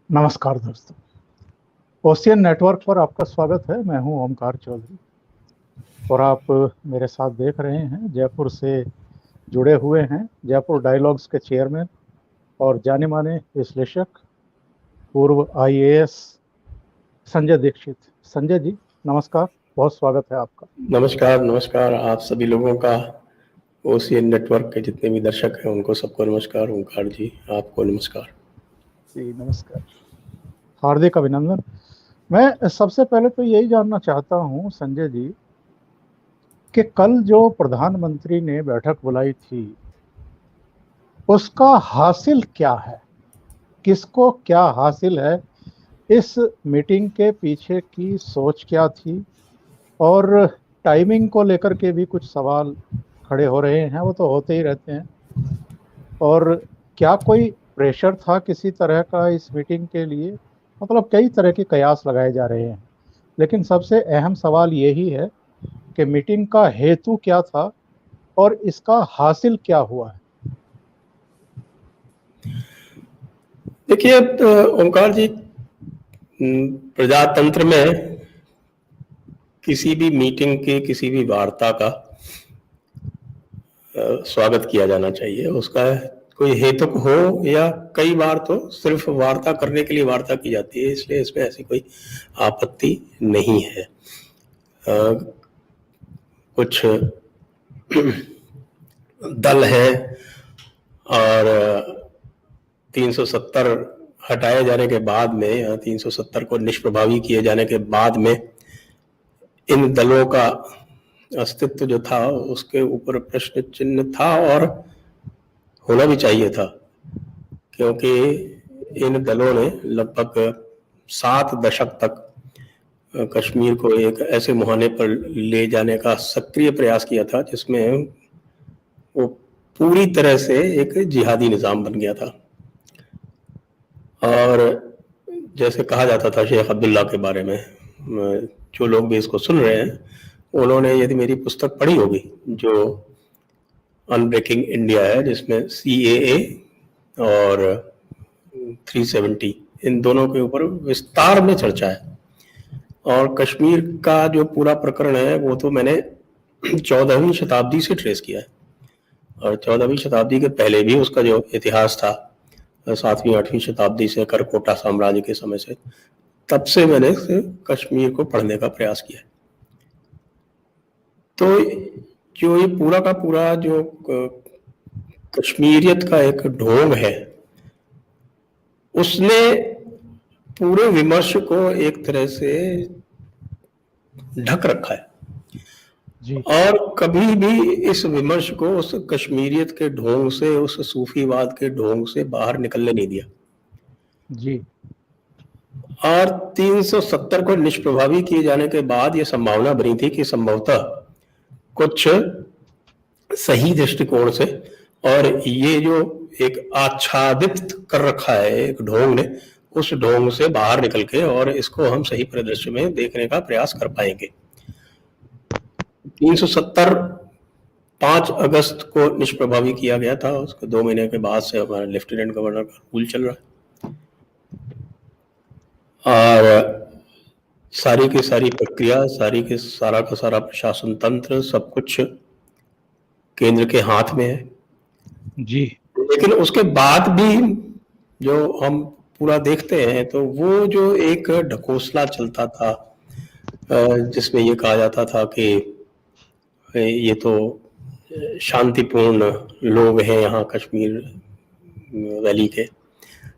नमस्कार दोस्तों, ocean network पर आपका स्वागत है। मैं हूं ओमकार चौधरी और आप मेरे साथ देख रहे हैं जयपुर से जुड़े हुए हैं जयपुर डायलॉग्स के चेयरमैन और जाने माने विश्लेषक पूर्व आईएएस संजय दीक्षित। संजय जी नमस्कार, बहुत स्वागत है आपका। नमस्कार नमस्कार आप सभी लोगों का, ओशियन नेटवर्क के जितने भी दर्शक हैं उनको सबको नमस्कार। ओंकार जी आपको नमस्कार। जी नमस्कार, हार्दिक अभिनंदन। मैं सबसे पहले तो यही जानना चाहता हूं संजय जी कि कल जो प्रधानमंत्री ने बैठक बुलाई थी उसका हासिल क्या है, किसको क्या हासिल है, इस मीटिंग के पीछे की सोच क्या थी, और टाइमिंग को लेकर के भी कुछ सवाल खड़े हो रहे हैं, वो तो होते ही रहते हैं। और क्या कोई प्रेशर था किसी तरह का इस मीटिंग के लिए? मतलब कई तरह के कयास लगाए जा रहे हैं, लेकिन सबसे अहम सवाल यही है कि मीटिंग का हेतु क्या था और इसका हासिल क्या हुआ है। देखिए ओंकार जी, प्रजातंत्र में किसी भी मीटिंग के, किसी भी वार्ता का स्वागत किया जाना चाहिए। उसका कोई हेतुक हो या कई बार तो सिर्फ वार्ता करने के लिए वार्ता की जाती है, इसलिए इसमें ऐसी कोई आपत्ति नहीं है। कुछ दल है और 370 हटाए जाने के बाद में या 370 को निष्प्रभावी किए जाने के बाद में इन दलों का अस्तित्व जो था उसके ऊपर प्रश्न चिन्ह था, और होना भी चाहिए था, क्योंकि इन दलों ने लगभग 7 दशक तक कश्मीर को एक ऐसे मुहाने पर ले जाने का सक्रिय प्रयास किया था जिसमें वो पूरी तरह से एक जिहादी निज़ाम बन गया था। और जैसे कहा जाता था शेख अब्दुल्ला के बारे में, जो लोग भी इसको सुन रहे हैं उन्होंने यदि मेरी पुस्तक पढ़ी होगी जो अनब्रेकिंग इंडिया है, जिसमें CAA और 370 इन दोनों के ऊपर विस्तार में चर्चा है। और कश्मीर का जो पूरा प्रकरण है वो तो मैंने 14वीं शताब्दी से ट्रेस किया है, और 14वीं शताब्दी के पहले भी उसका जो इतिहास था 7वीं 8वीं शताब्दी से, करकोटा साम्राज्य के समय से, तब से मैंने कश्मीर को पढ़ने का प्रयास किया। तो जो ये पूरा का पूरा जो कश्मीरियत का एक ढोंग है उसने पूरे विमर्श को एक तरह से ढक रखा है जी। और कभी भी इस विमर्श को उस कश्मीरियत के ढोंग से, उस सूफीवाद के ढोंग से बाहर निकलने नहीं दिया जी। और 370 को निष्प्रभावी किए जाने के बाद ये संभावना बनी थी कि संभवतः कुछ सही दृष्टिकोण से, और ये जो एक आच्छादित कर रखा है एक ढोंग ने, उस ढोंग से बाहर निकल के और इसको हम सही परिदृश्य में देखने का प्रयास कर पाएंगे। 370 5 अगस्त को निष्प्रभावी किया गया था। उसको 2 महीने के बाद से हमारा लेफ्टिनेंट गवर्नर का रूल चल रहा है, और सारी की सारी प्रक्रिया, सारी के सारा का सारा प्रशासन तंत्र, सब कुछ केंद्र के हाथ में है जी। लेकिन उसके बाद भी जो हम पूरा देखते हैं तो वो जो एक ढकोसला चलता था जिसमें ये कहा जाता था कि ये तो शांतिपूर्ण लोग हैं यहाँ कश्मीर वैली के,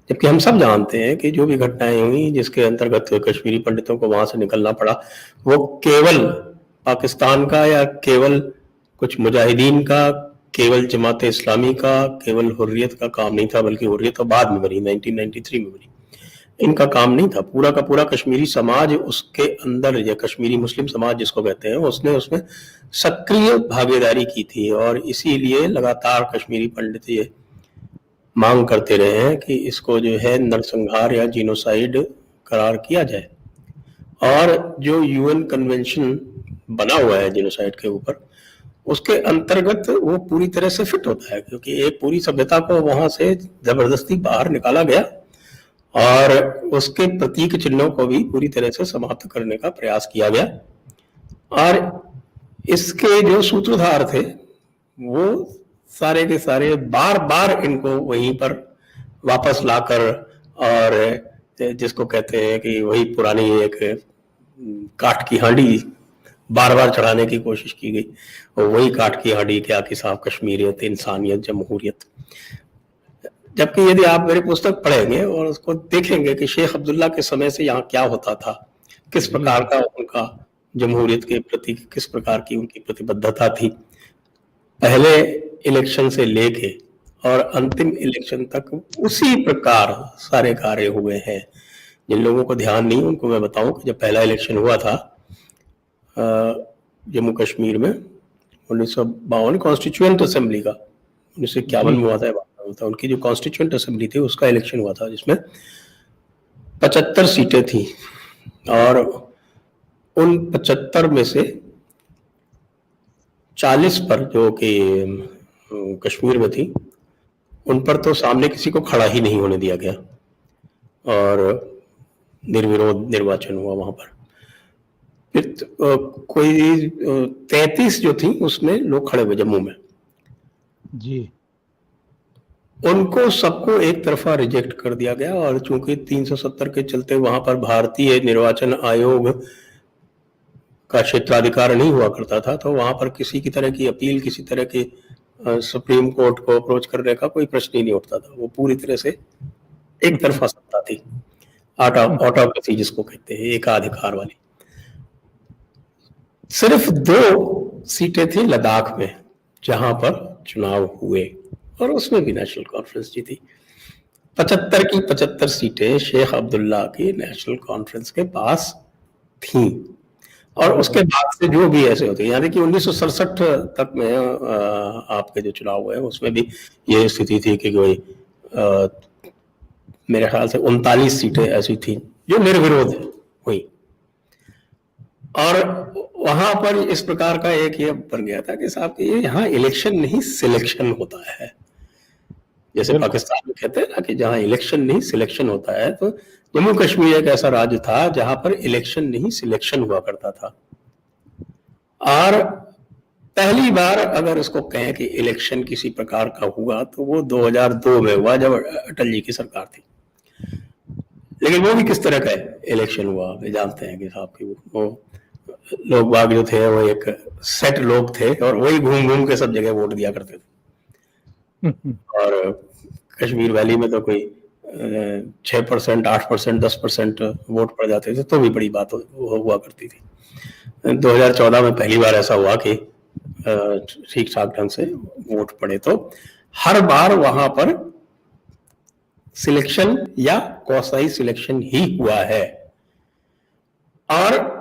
जबकि हम सब जानते हैं कि जो भी घटनाएं हुई जिसके अंतर्गत कश्मीरी पंडितों को वहां से निकलना पड़ा, वो केवल पाकिस्तान का या केवल कुछ मुजाहिदीन का, केवल जमात इस्लामी का, केवल हुर्रियत का काम नहीं था, बल्कि हुर्रियत तो बाद में बनी, 1993 में बनी, इनका काम नहीं था। पूरा का पूरा कश्मीरी समाज उसके अंदर, या कश्मीरी मुस्लिम समाज जिसको कहते हैं, उसने उसमें सक्रिय भागीदारी की थी, और इसीलिए लगातार कश्मीरी पंडित ये मांग करते रहे हैं कि इसको जो है नरसंहार या जीनोसाइड करार किया जाए। और जो UN कन्वेंशन बना हुआ है जीनोसाइड के ऊपर, उसके अंतर्गत वो पूरी तरह से फिट होता है, क्योंकि एक पूरी सभ्यता को वहां से जबरदस्ती बाहर निकाला गया और उसके प्रतीक चिन्हों को भी पूरी तरह से समाप्त करने का प्रयास किया गया। और इसके जो सूत्रधार थे वो सारे के सारे बार बार इनको वहीं पर वापस लाकर, और जिसको कहते हैं कि वही पुरानी एक काठ की हांडी बार बार चढ़ाने की कोशिश की गई, और वही काठ की हांडी क्या कि साहब कश्मीरियत, इंसानियत, जमहूरियत। जबकि यदि आप मेरी पुस्तक पढ़ेंगे और उसको देखेंगे कि शेख अब्दुल्ला के समय से यहाँ क्या होता था, किस प्रकार का उनका जमहूरियत के प्रति किस प्रकार की उनकी प्रतिबद्धता थी, पहले इलेक्शन से लेके और अंतिम इलेक्शन तक उसी प्रकार सारे कार्य हुए हैं। जिन लोगों को ध्यान नहीं उनको मैं बताऊं कि जब पहला इलेक्शन हुआ था जम्मू कश्मीर में 1952 कॉन्स्टिट्यूएंट असेंबली का, 1951 में हुआ था, उनकी जो कॉन्स्टिट्यूएंट असेंबली थी उसका इलेक्शन हुआ था, जिसमें 75 सीटें थी, और उन 75 में से 40 पर जो कि कश्मीर में थी, उन पर तो सामने किसी को खड़ा ही नहीं होने दिया गया और निर्विरोध निर्वाचन हुआ वहां पर। फिर कोई 33 जो थी उसमें लोग खड़े हुए जम्मू में जी, उनको सबको एक तरफा रिजेक्ट कर दिया गया। और चूंकि 370 के चलते वहां पर भारतीय निर्वाचन आयोग का क्षेत्राधिकार नहीं हुआ करता था, तो वहां पर किसी की तरह की अपील, किसी तरह की सुप्रीम कोर्ट को अप्रोच करने का कोई प्रश्न ही नहीं उठता था। वो पूरी तरह से एक तरफा सत्ता थी, ऑटोक्रेसी जिसको कहते हैं, एकाधिकार वाली। सिर्फ 2 सीटें थी लद्दाख में जहां पर चुनाव हुए, और उसमें भी नेशनल कॉन्फ्रेंस जीती। 75 की 75 सीटें शेख अब्दुल्ला की नेशनल कॉन्फ्रेंस के पास थी। और उसके बाद से जो भी ऐसे होते हैं, यानी कि 1967 तक में आपके जो चुनाव हुए उसमें भी ये स्थिति थी कि कोई मेरे ख्याल से 39 सीटें ऐसी थी जो निर्विरोध हुई। और वहां पर इस प्रकार का एक ये बन गया था कि साहब कि ये यहाँ इलेक्शन नहीं सिलेक्शन होता है, जैसे पाकिस्तान में कहते हैं ना कि जहां इलेक्शन नहीं सिलेक्शन होता है। तो जम्मू कश्मीर एक ऐसा राज्य था जहां पर इलेक्शन नहीं सिलेक्शन हुआ करता था। और पहली बार अगर इसको कहें कि इलेक्शन किसी प्रकार का हुआ तो वो 2002 में हुआ, जब अटल जी की सरकार थी। लेकिन वो भी किस तरह का इलेक्शन हुआ वे जानते हैं कि साहब की वो लोग बाग जो थे वो एक सेट लोग थे और वही घूम घूम के सब जगह वोट दिया करते थे। और कश्मीर वैली में तो कोई 6%, 8%, 10% वोट पड़ जाते थे तो भी बड़ी बात हुआ करती थी। 2014 में पहली बार ऐसा हुआ कि ठीक ठाक ढंग से वोट पड़े। तो हर बार वहां पर सिलेक्शन या क्वासी सिलेक्शन ही हुआ है। और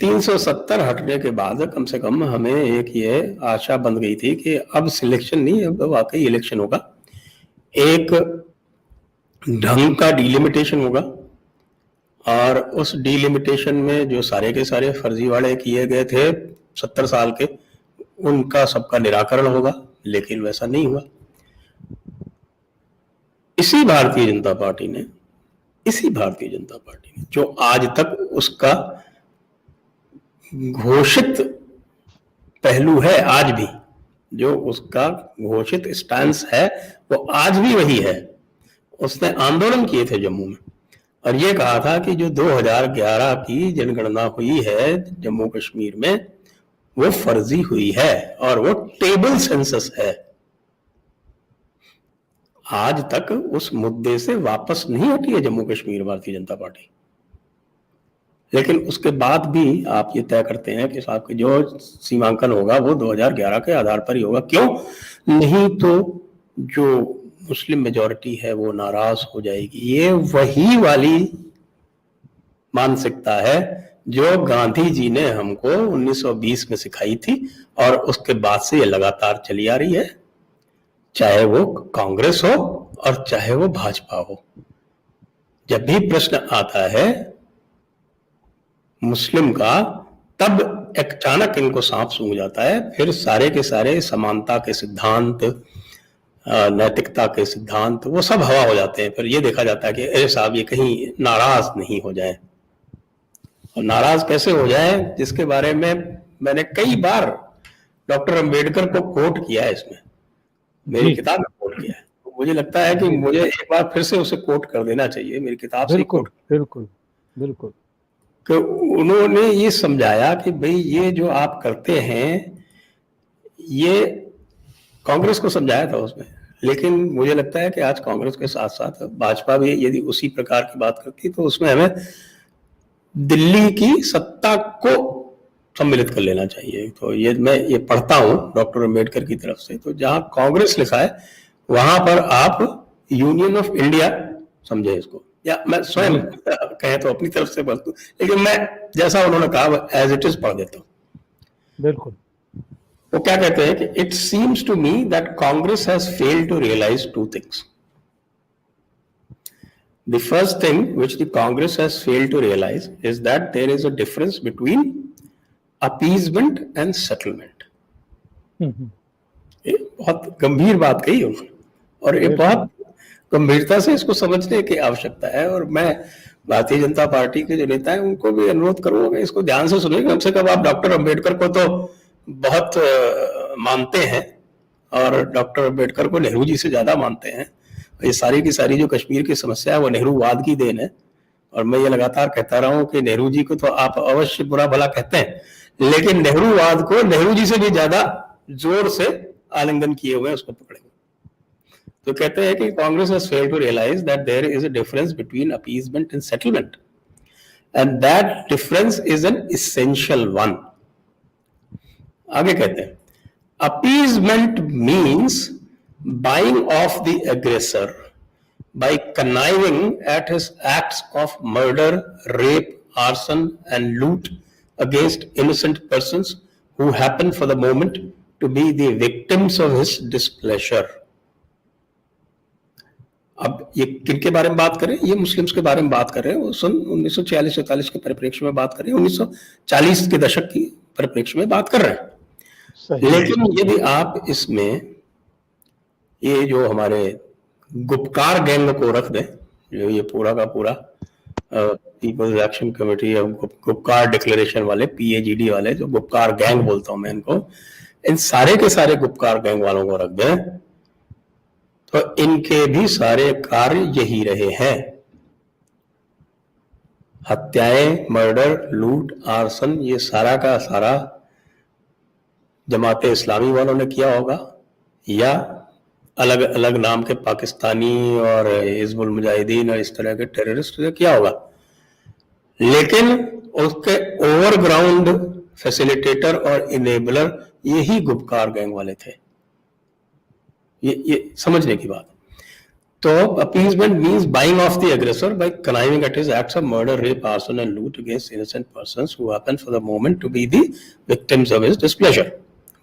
370 हटने के बाद कम से कम हमें एक ये आशा बन गई थी कि अब सिलेक्शन नहीं, अब वाकई इलेक्शन होगा, एक ढंग का डिलिमिटेशन होगा, और उस डिलिमिटेशन में जो सारे के सारे फर्जीवाड़े किए गए थे 70 साल के, उनका सबका निराकरण होगा। लेकिन वैसा नहीं हुआ। इसी भारतीय जनता पार्टी ने जो आज तक उसका घोषित पहलू है, आज भी जो उसका घोषित स्टैंस है वो आज भी वही है। उसने आंदोलन किए थे जम्मू में और ये कहा था कि जो 2011 की जनगणना हुई है जम्मू कश्मीर में वो फर्जी हुई है और वो टेबल सेंसस है। आज तक उस मुद्दे से वापस नहीं हटी है जम्मू कश्मीर भारतीय जनता पार्टी। लेकिन उसके बाद भी आप ये तय करते हैं कि साहब की जो सीमांकन होगा वो 2011 के आधार पर ही होगा। क्यों? नहीं तो जो मुस्लिम मेजॉरिटी है वो नाराज हो जाएगी। ये वही वाली मानसिकता है जो गांधी जी ने हमको 1920 में सिखाई थी और उसके बाद से ये लगातार चली आ रही है, चाहे वो कांग्रेस हो और चाहे वो भाजपा हो। जब भी प्रश्न आता है मुस्लिम का, तब अचानक इनको सांप सूंघ जाता है। फिर सारे के सारे समानता के सिद्धांत, नैतिकता के सिद्धांत, वो सब हवा हो जाते हैं। फिर ये देखा जाता है कि अरे साहब ये कहीं नाराज नहीं हो जाए। और नाराज कैसे हो जाए, जिसके बारे में मैंने कई बार डॉक्टर अंबेडकर को कोट किया है, इसमें मेरी किताब में कोट किया है। तो मुझे लगता है कि मुझे एक बार फिर से उसे कोट कर देना चाहिए, मेरी किताब से कोट। बिल्कुल बिल्कुल। कि उन्होंने ये समझाया कि भाई ये जो आप करते हैं, ये कांग्रेस को समझाया था उसमें, लेकिन मुझे लगता है कि आज कांग्रेस के साथ साथ भाजपा भी यदि उसी प्रकार की बात करती तो उसमें हमें दिल्ली की सत्ता को सम्मिलित कर लेना चाहिए। तो ये मैं ये पढ़ता हूं डॉक्टर अंबेडकर की तरफ से, तो जहां कांग्रेस लिखा है वहां पर आप यूनियन ऑफ इंडिया समझे इसको, या मैं स्वयं कहें तो अपनी तरफ से बोलता हूं, लेकिन मैं जैसा उन्होंने कहा एज इट इज पढ़ देता हूं। बिल्कुल। वो क्या कहते हैं कि it seems to me that Congress has failed to realise two things. The first thing which the Congress has failed to realize is that there is a difference between appeasement and settlement. ये बहुत गंभीर बात कही उन्होंने, और ये बहुत गंभीरता से इसको समझने की आवश्यकता है। और मैं भारतीय जनता पार्टी के जो नेता हैं उनको भी अनुरोध करूंगा कि इसको ध्यान से सुनिए। कम से कम आप डॉक्टर अंबेडकर को तो बहुत मानते हैं, और डॉक्टर अंबेडकर को नेहरू जी से ज्यादा मानते हैं। ये सारी की सारी जो कश्मीर की समस्या है वो नेहरूवाद की देन है, और मैं ये लगातार कहता रहा हूं कि नेहरू जी को तो आप अवश्य बुरा भला कहते हैं, लेकिन नेहरूवाद को नेहरू जी से भी ज्यादा जोर से आलिंगन किए हुए उसको पकड़ेंगे। तो कहते हैं कि Congress has failed to realise that there is a difference between appeasement and settlement, and that difference is an essential one. आगे कहते हैं appeasement means buying off the aggressor by conniving at his acts of murder, rape, arson and loot against innocent persons who happen for the moment to be the victims of his displeasure. अब ये किनके बारे में बात करें? ये Muslims के बारे में बात कर रहे हैं। वो सन 1946-47 के परिप्रेक्ष्य में बात कर रहे हैं, 1940 के दशक की परिप्रेक्ष्य में बात कर रहे हैं। लेकिन यदि आप इसमें ये जो हमारे गुपकार गैंग को रख दें, जो ये पूरा का पूरा पीपल्स एक्शन कमेटी या गुपकार डिक्लेरेशन वाले, PAGD वाले, जो गुपकार गैंग बोलता हूं मैं इनको, इन सारे के सारे गुपकार गैंग वालों को रख दें, तो इनके भी सारे कार्य यही रहे हैं। हत्याएं, मर्डर, लूट, आर्सन, ये सारा का सारा जमाते इस्लामी वालों ने किया होगा, या अलग अलग नाम के पाकिस्तानी और हिजबुल मुजाहिदीन और इस तरह के टेररिस्ट ने किया होगा। लेकिन उसके ओवरग्राउंड फैसिलिटेटर और इनेबलर यही गुपकार गैंग वाले थे। ये समझने की बात। तो appeasement means buying off the aggressor by conniving at his acts of murder, rape, arson and loot against innocent persons who happen for the moment to be the victims of his displeasure.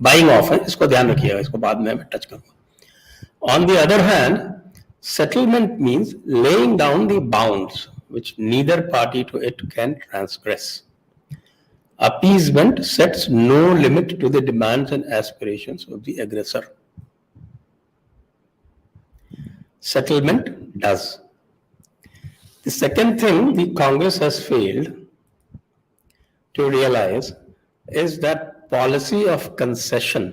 Buying off है, इसको ध्यान रखिएगा, इसको बाद में मैं touch करूंगा। On the other hand, settlement means laying down the bounds which neither party to it can transgress. Appeasement sets no limit to the demands and aspirations of the aggressor. Settlement does. The second thing the Congress has failed to realize is that policy of concession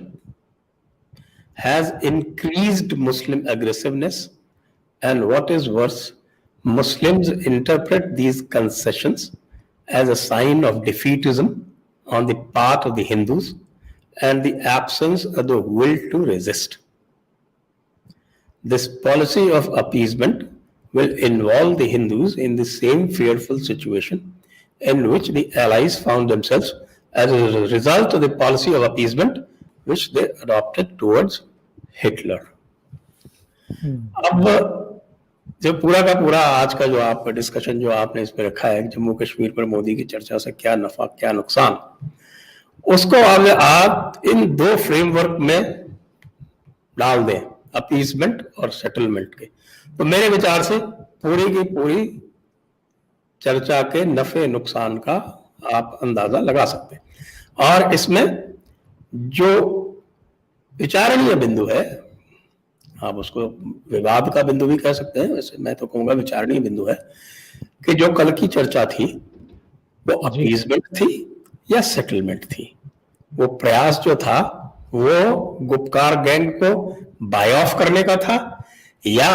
has increased Muslim aggressiveness, and what is worse, Muslims interpret these concessions as a sign of defeatism on the part of the Hindus and the absence of the will to resist. This policy of appeasement will involve the Hindus in the same fearful situation in which the Allies found themselves as a result of the policy of appeasement which they adopted towards Hitler. अब जो पूरा का पूरा आज का जो आप discussion जो आपने इस पे रखा है, जम्मू कश्मीर पर मोदी की चर्चा से क्या नफा क्या नुकसान, उसको आप इन दो फ्रेमवर्क में डाल दें, अपीजमेंट और सेटलमेंट के, तो मेरे विचार से पूरी की पूरी चर्चा के नफे नुकसान का आप अंदाजा लगा सकते हैं। और इसमें जो विचारणीय बिंदु है आप उसको विवाद का बिंदु भी कह सकते हैं, वैसे मैं तो कहूँगा विचारणीय बिंदु है कि जो कल की चर्चा थी वो अपीजमेंट थी या सेटलमेंट थी। वो प्रयास जो था वो गुपकार गैंग को बाय ऑफ करने का था या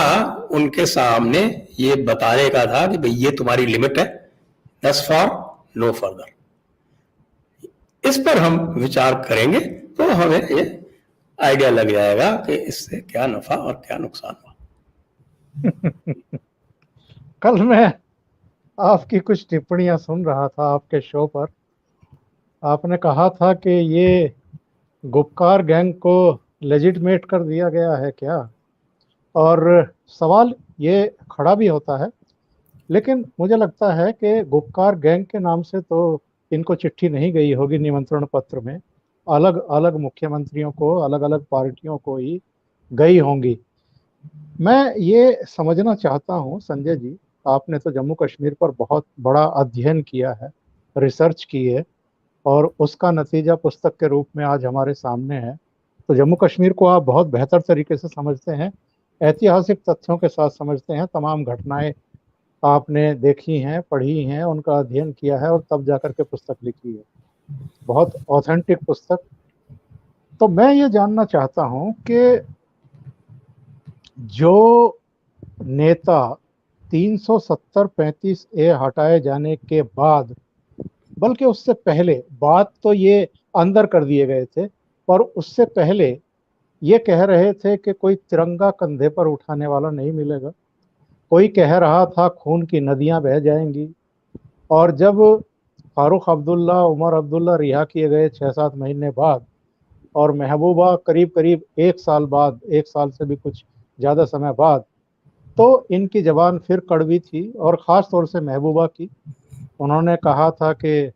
उनके सामने ये बताने का था कि भाई ये तुम्हारी लिमिट है, दस फॉर नो फर्दर। इस पर हम विचार करेंगे तो हमें ये आइडिया लग जाएगा कि इससे क्या नफा और क्या नुकसान हुआ। कल मैं आपकी कुछ टिप्पणियां सुन रहा था आपके शो पर। आपने कहा था कि ये गुपकार गैंग को लेजिटमेट कर दिया गया है क्या, और सवाल ये खड़ा भी होता है। लेकिन मुझे लगता है कि गुपकार गैंग के नाम से तो इनको चिट्ठी नहीं गई होगी निमंत्रण पत्र में, अलग अलग मुख्यमंत्रियों को, अलग अलग पार्टियों को ही गई होंगी। मैं ये समझना चाहता हूँ संजय जी, आपने तो जम्मू कश्मीर पर बहुत बड़ा अध्ययन किया है, रिसर्च की है, और उसका नतीजा पुस्तक के रूप में आज हमारे सामने है। तो जम्मू कश्मीर को आप बहुत बेहतर तरीके से समझते हैं, ऐतिहासिक तथ्यों के साथ समझते हैं, तमाम घटनाएं आपने देखी हैं, पढ़ी हैं, उनका अध्ययन किया है और तब जाकर के पुस्तक लिखी है। बहुत ऑथेंटिक पुस्तक। तो मैं ये जानना चाहता हूं कि जो नेता 370-35A हटाए जाने के बाद, बल्कि उससे पहले, बात तो ये अंदर कर दिए गए थे, पर उससे पहले ये कह रहे थे कि कोई तिरंगा कंधे पर उठाने वाला नहीं मिलेगा। कोई कह रहा था खून की नदियां बह जाएंगी। और जब फारूक अब्दुल्ला, उमर अब्दुल्ला रिहा किए गए 6-7 महीने बाद, और महबूबा करीब करीब 1 साल बाद, 1 साल से भी कुछ ज़्यादा समय बाद, तो इनकी जबान फिर कड़वी थी, और ख़ास तौर से महबूबा की। उन्होंने कहा था कि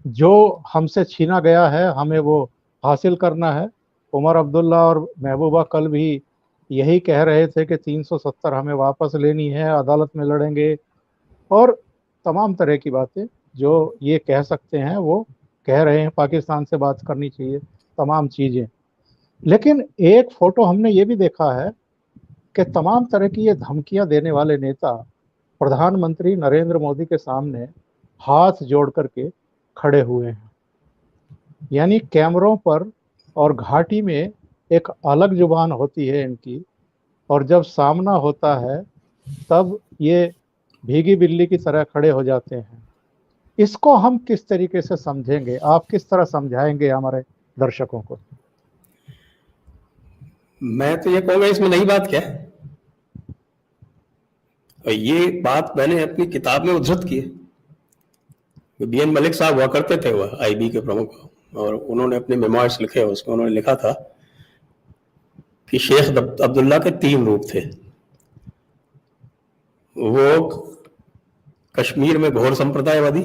जो हमसे छीना गया है हमें वो हासिल करना है। उमर अब्दुल्ला और महबूबा कल भी यही कह रहे थे कि 370 हमें वापस लेनी है, अदालत में लड़ेंगे, और तमाम तरह की बातें जो ये कह सकते हैं वो कह रहे हैं। पाकिस्तान से बात करनी चाहिए, तमाम चीज़ें। लेकिन एक फोटो हमने ये भी देखा है कि तमाम तरह की ये धमकियां देने वाले नेता प्रधानमंत्री नरेंद्र मोदी के सामने हाथ जोड़ करके खड़े हुए हैं। यानी कैमरों पर और घाटी में एक अलग जुबान होती है इनकी, और जब सामना होता है तब ये भीगी बिल्ली की तरह खड़े हो जाते हैं। इसको हम किस तरीके से समझेंगे, आप किस तरह समझाएंगे हमारे दर्शकों को? मैं तो ये कहूँगा इसमें नई बात क्या है, और ये बात मैंने अपनी किताब में उद्धृत की है। बी एन मलिक साहब हुआ करते थे, वह आईबी के प्रमुख, और उन्होंने अपने मेमोइर्स लिखे, उसमें उन्होंने लिखा था कि शेख अब्दुल्ला के 3 रूप थे। वो कश्मीर में घोर संप्रदायवादी,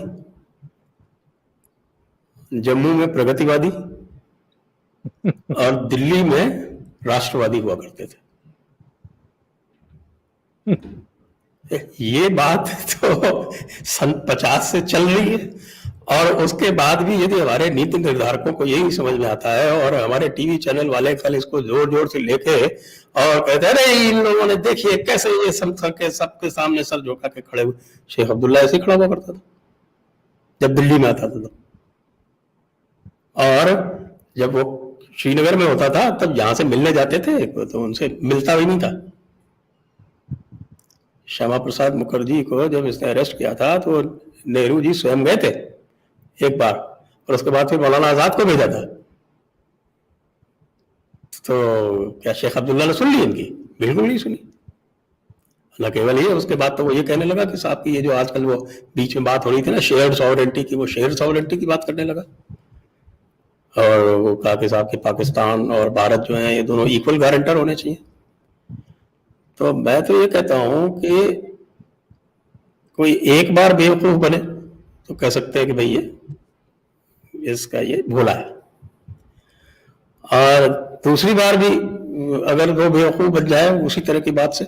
जम्मू में प्रगतिवादी और दिल्ली में राष्ट्रवादी हुआ करते थे। ये बात तो सन 50 से चल रही है, और उसके बाद भी यदि हमारे नीति निर्धारकों को यही समझ में आता है, और हमारे टीवी चैनल वाले कल इसको जोर जोर से लेके और कहते हैं अरे इन लोगों ने देखिए कैसे ये सबके सामने सर झुका के खड़े हुए। शेख अब्दुल्ला ऐसे खड़ा हुआ करता था जब दिल्ली में आता था, और जब वो श्रीनगर में होता था तब यहां से मिलने जाते थे तो उनसे मिलता भी नहीं था। श्यामा प्रसाद मुखर्जी को जब इसने अरेस्ट किया था तो नेहरू जी स्वयं गए थे एक बार, और उसके बाद फिर मौलाना आजाद को भेजा था। तो क्या शेख अब्दुल्ला ने सुन ली इनकी? बिल्कुल नहीं सुनी। न केवल ये, उसके बाद तो वो ये कहने लगा कि साहब की ये जो आजकल वो बीच में बात हो रही थी ना शेयर्ड सॉवरेंटी की, वो शेयर्ड सॉवरेंटी की बात करने लगा, और वो कहा कि साहब कि पाकिस्तान और भारत जो है ये दोनों इक्वल गारंटर होने चाहिए। तो मैं तो ये कहता हूं कि कोई एक बार बेवकूफ बने तो कह सकते हैं कि भाई ये इसका ये भोला है, और दूसरी बार भी अगर वो बेवकूफ बन जाए उसी तरह की बात से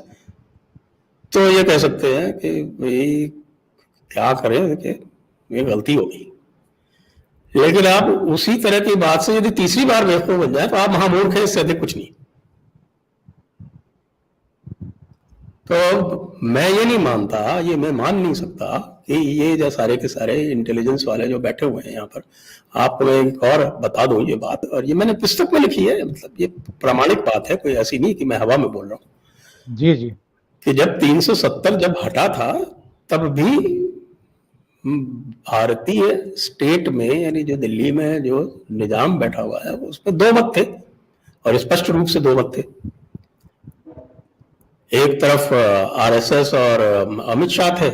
तो ये कह सकते हैं कि भाई क्या करें कि ये गलती हो गई। लेकिन आप उसी तरह की बात से यदि तीसरी बार बेवकूफ बन जाए तो आप महामूर्ख हैं, इससे अधिक कुछ नहीं। तो मैं ये नहीं मानता, ये मैं मान नहीं सकता कि ये जो सारे के सारे इंटेलिजेंस वाले जो बैठे हुए हैं यहाँ पर, आपको मैं एक और बता दूं ये बात, और ये मैंने पुस्तक में लिखी है, मतलब ये प्रामाणिक बात है, कोई ऐसी नहीं कि मैं हवा में बोल रहा हूँ। जी जी। कि जब 370 जब हटा था, तब भी भारतीय स्टेट में, यानी जो दिल्ली में जो निजाम बैठा हुआ है, उसमें दो मत थे, और स्पष्ट रूप से दो मत थे। एक तरफ आरएसएस और अमित शाह थे,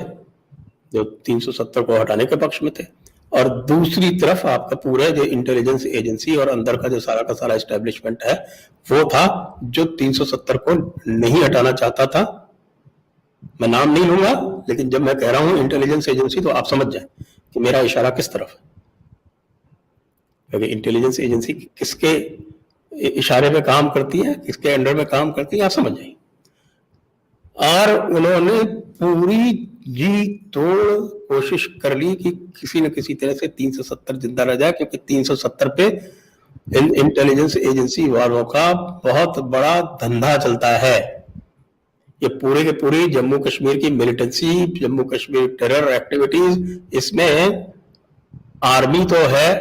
जो 370 को हटाने के पक्ष में थे, और दूसरी तरफ आपका पूरे जो इंटेलिजेंस एजेंसी और अंदर का जो सारा का सारा एस्टेब्लिशमेंट है, वो था जो 370 को नहीं हटाना चाहता था। मैं नाम नहीं लूंगा, लेकिन जब मैं कह रहा हूं इंटेलिजेंस एजेंसी, तो आप समझ जाए कि मेरा इशारा किस तरफ है, क्योंकि इंटेलिजेंस एजेंसी किसके इशारे पे काम करती है, किसके अंडर में काम करती है, आप समझ जाइए। और उन्होंने पूरी जी तोड़ कोशिश कर ली कि किसी न किसी तरह से 370 जिंदा रह जाए, क्योंकि 370 पे इंटेलिजेंस एजेंसी वालों का बहुत बड़ा धंधा चलता है। ये पूरे के पूरी जम्मू कश्मीर की militancy, Jammu Kashmir terror activities, इसमें आर्मी तो है,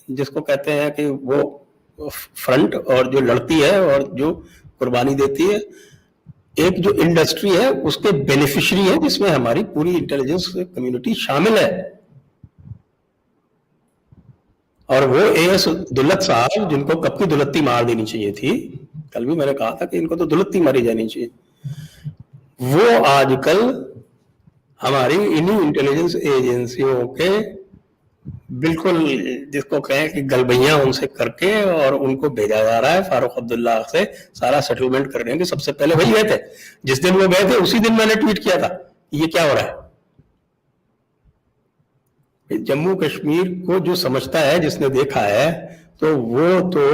जिसको कहते हैं कि वो फ्रंट और जो लड़ती है और जो कुर्बानी देती है, एक जो इंडस्ट्री है उसके बेनिफिशियरी है, जिसमें हमारी पूरी इंटेलिजेंस कम्युनिटी शामिल है। और वो एएस दुल्लत साहब, जिनको कब की दुलत्ती मार देनी चाहिए थी, कल भी मैंने कहा था कि इनको तो दुलत्ती मारी जानी चाहिए, वो आजकल हमारी इन्हीं इंटेलिजेंस एजेंसियों के बिल्कुल, जिसको कहें कि गलबैया उनसे करके, और उनको भेजा जा रहा है फारूक अब्दुल्ला से सारा सेटलमेंट करने के। सबसे पहले वही गए थे, जिस दिन वो गए थे उसी दिन मैंने ट्वीट किया था ये क्या हो रहा है। जम्मू कश्मीर को जो समझता है, जिसने देखा है, तो वो तो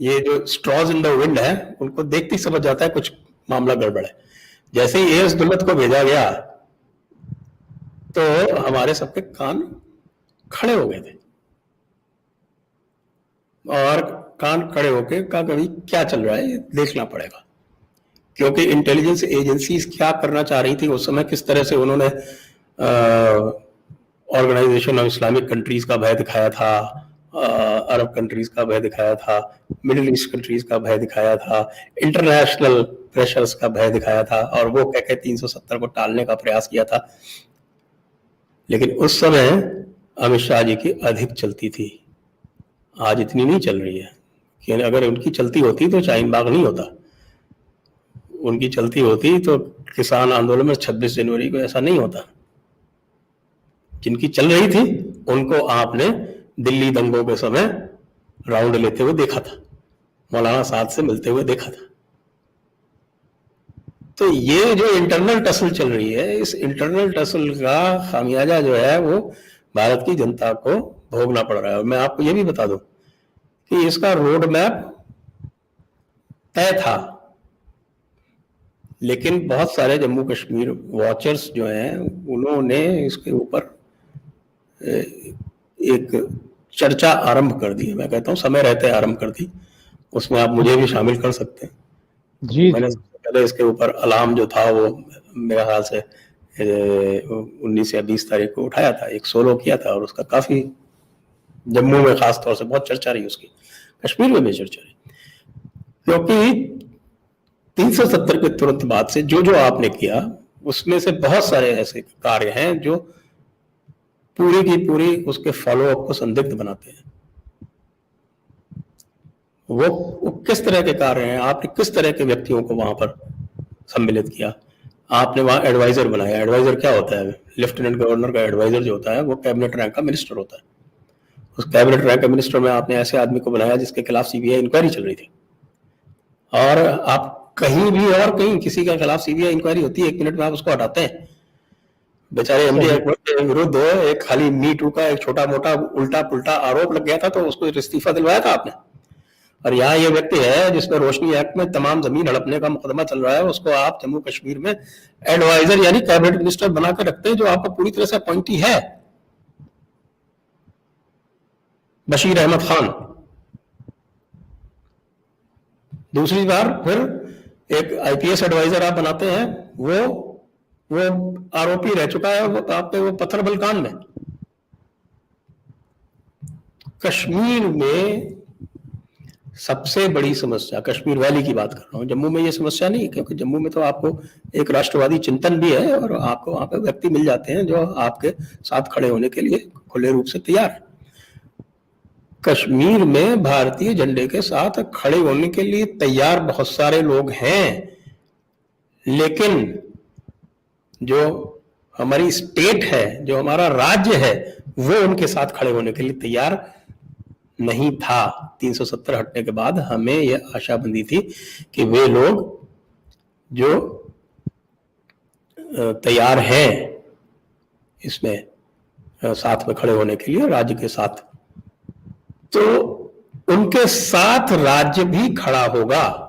ये जो स्ट्रॉज इन द विंड है, उनको देखते ही समझ जाता है कुछ मामला गड़बड़ है। जैसे ही एएस दुल्लत को भेजा गया, तो हमारे सबके कान खड़े हो गए थे, और कान खड़े होके कहा कभी क्या चल रहा है, ये देखना पड़ेगा। क्योंकि इंटेलिजेंस एजेंसीज क्या करना चाह रही थी उस समय, किस तरह से उन्होंने ऑर्गेनाइजेशन ऑफ इस्लामिक कंट्रीज का भय दिखाया था, अरब कंट्रीज का भय दिखाया था, मिडिल ईस्ट कंट्रीज का भय दिखाया था, इंटरनेशनल प्रेशर्स का भय दिखाया था, और वो कह के 370 को टालने का प्रयास किया था। लेकिन उस समय अमित शाह जी की अधिक चलती थी, आज इतनी नहीं चल रही है। कि अगर उनकी चलती होती तो शाहीन बाग नहीं होता, उनकी चलती होती तो किसान आंदोलन में 26 जनवरी को ऐसा नहीं होता। जिनकी चल रही थी उनको आपने दिल्ली दंगों के समय राउंड लेते हुए देखा था, मौलाना साद से मिलते हुए देखा था। तो ये जो इंटरनल टसल चल रही है, इस इंटरनल टसल का खामियाजा जो है वो भारत की जनता को भोगना पड़ रहा है। और मैं आपको ये भी बता दूं कि इसका रोड मैप तय था, लेकिन बहुत सारे जम्मू कश्मीर वॉचर्स जो हैं उन्होंने इसके ऊपर एक चर्चा आरंभ कर दी है। मैं कहता हूँ समय रहते आरंभ कर दी, उसमें आप मुझे भी शामिल कर सकते हैं। जी मैंने जी। सबसे पहले इसके ऊपर अलार्म जो था वो मेरे ख्याल से 19 या 20 तारीख को उठाया था, एक सोलो किया था, और उसका काफी जम्मू में खास तौर से बहुत चर्चा रही उसकी, कश्मीर में भी चर्चा रही, क्योंकि 370 के तुरंत बाद से जो जो आपने किया उसमें से बहुत सारे ऐसे कार्य हैं जो पूरी की पूरी उसके फॉलोअप को संदिग्ध बनाते हैं। वो किस तरह के कार्य हैं, आपने किस तरह के व्यक्तियों को वहां पर सम्मिलित किया, आपने वहां एडवाइजर बनाया। एडवाइजर क्या होता है? लेफ्टिनेंट गवर्नर का एडवाइजर जो होता है वो कैबिनेट रैंक का मिनिस्टर होता है। उस कैबिनेट रैंक के मिनिस्टर में आपने ऐसे आदमी को बनाया जिसके खिलाफ सीबीआई इंक्वायरी चल रही थी, और आप कहीं भी और कहीं किसी के खिलाफ सीबीआई इंक्वायरी होती है, 1 मिनट में आप उसको हटाते हैं। बेचारे एमडी अकबर के विरुद्ध एक खाली मी टू का एक छोटा मोटा उल्टा पुल्टा आरोप लग गया था, तो उसको इस्तीफा दिलवाया था आपने। और यहाँ ये व्यक्ति है जिसमें रोशनी एक्ट में तमाम जमीन हड़पने का मुकदमा चल रहा है, उसको आप जम्मू कश्मीर में एडवाइजर यानी कैबिनेट मिनिस्टर बनाकर रखते हैं, जो आपका पूरी तरह से अपॉइंटी है, बशीर अहमद खान। दूसरी बार फिर एक आईपीएस एडवाइजर आप बनाते हैं, वो आरोपी रह चुका है आप पे वो पत्थरबल कांड में। कश्मीर में सबसे बड़ी समस्या, कश्मीर वैली की बात कर रहा हूँ, जम्मू में ये समस्या नहीं, क्योंकि जम्मू में तो आपको एक राष्ट्रवादी चिंतन भी है और आपको वहां पे व्यक्ति मिल जाते हैं जो आपके साथ खड़े होने के लिए खुले रूप से तैयार है। कश्मीर में भारतीय झंडे के साथ खड़े होने के लिए तैयार बहुत सारे लोग हैं, लेकिन जो हमारी स्टेट है, जो हमारा राज्य है, वो उनके साथ खड़े होने के लिए तैयार नहीं था। 370 हटने के बाद हमें यह आशा बंधी थी कि वे लोग जो तैयार हैं इसमें साथ में खड़े होने के लिए राज्य के साथ, तो उनके साथ राज्य भी खड़ा होगा।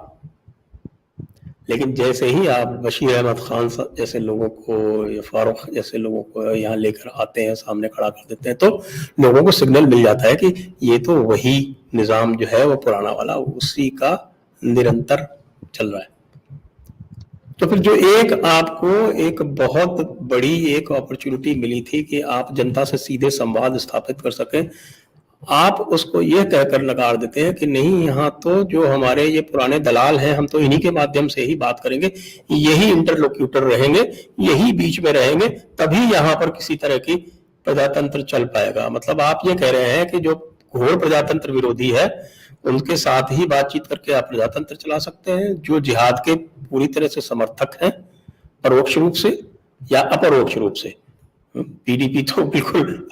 लेकिन जैसे ही आप बशीर अहमद खान जैसे लोगों को या फारूक जैसे लोगों को यहाँ लेकर आते हैं, सामने खड़ा कर देते हैं, तो लोगों को सिग्नल मिल जाता है कि ये तो वही निजाम जो है वो पुराना वाला उसी का निरंतर चल रहा है। तो फिर जो एक आपको एक बहुत बड़ी एक अपॉर्चुनिटी मिली थी कि आप जनता से सीधे संवाद स्थापित कर सकें, आप उसको यह कहकर नकार देते हैं कि नहीं, यहाँ तो जो हमारे ये पुराने दलाल हैं, हम तो इन्हीं के माध्यम से ही बात करेंगे, यही इंटरलोक्यूटर रहेंगे, यही बीच में रहेंगे, तभी यहाँ पर किसी तरह की प्रजातंत्र चल पाएगा। मतलब आप ये कह रहे हैं कि जो घोर प्रजातंत्र विरोधी है उनके साथ ही बातचीत करके आप प्रजातंत्र चला सकते हैं। जो जिहाद के पूरी तरह से समर्थक हैं, परोक्ष रूप से या अपरोक्ष रूप से, पीडीपी तो बिल्कुल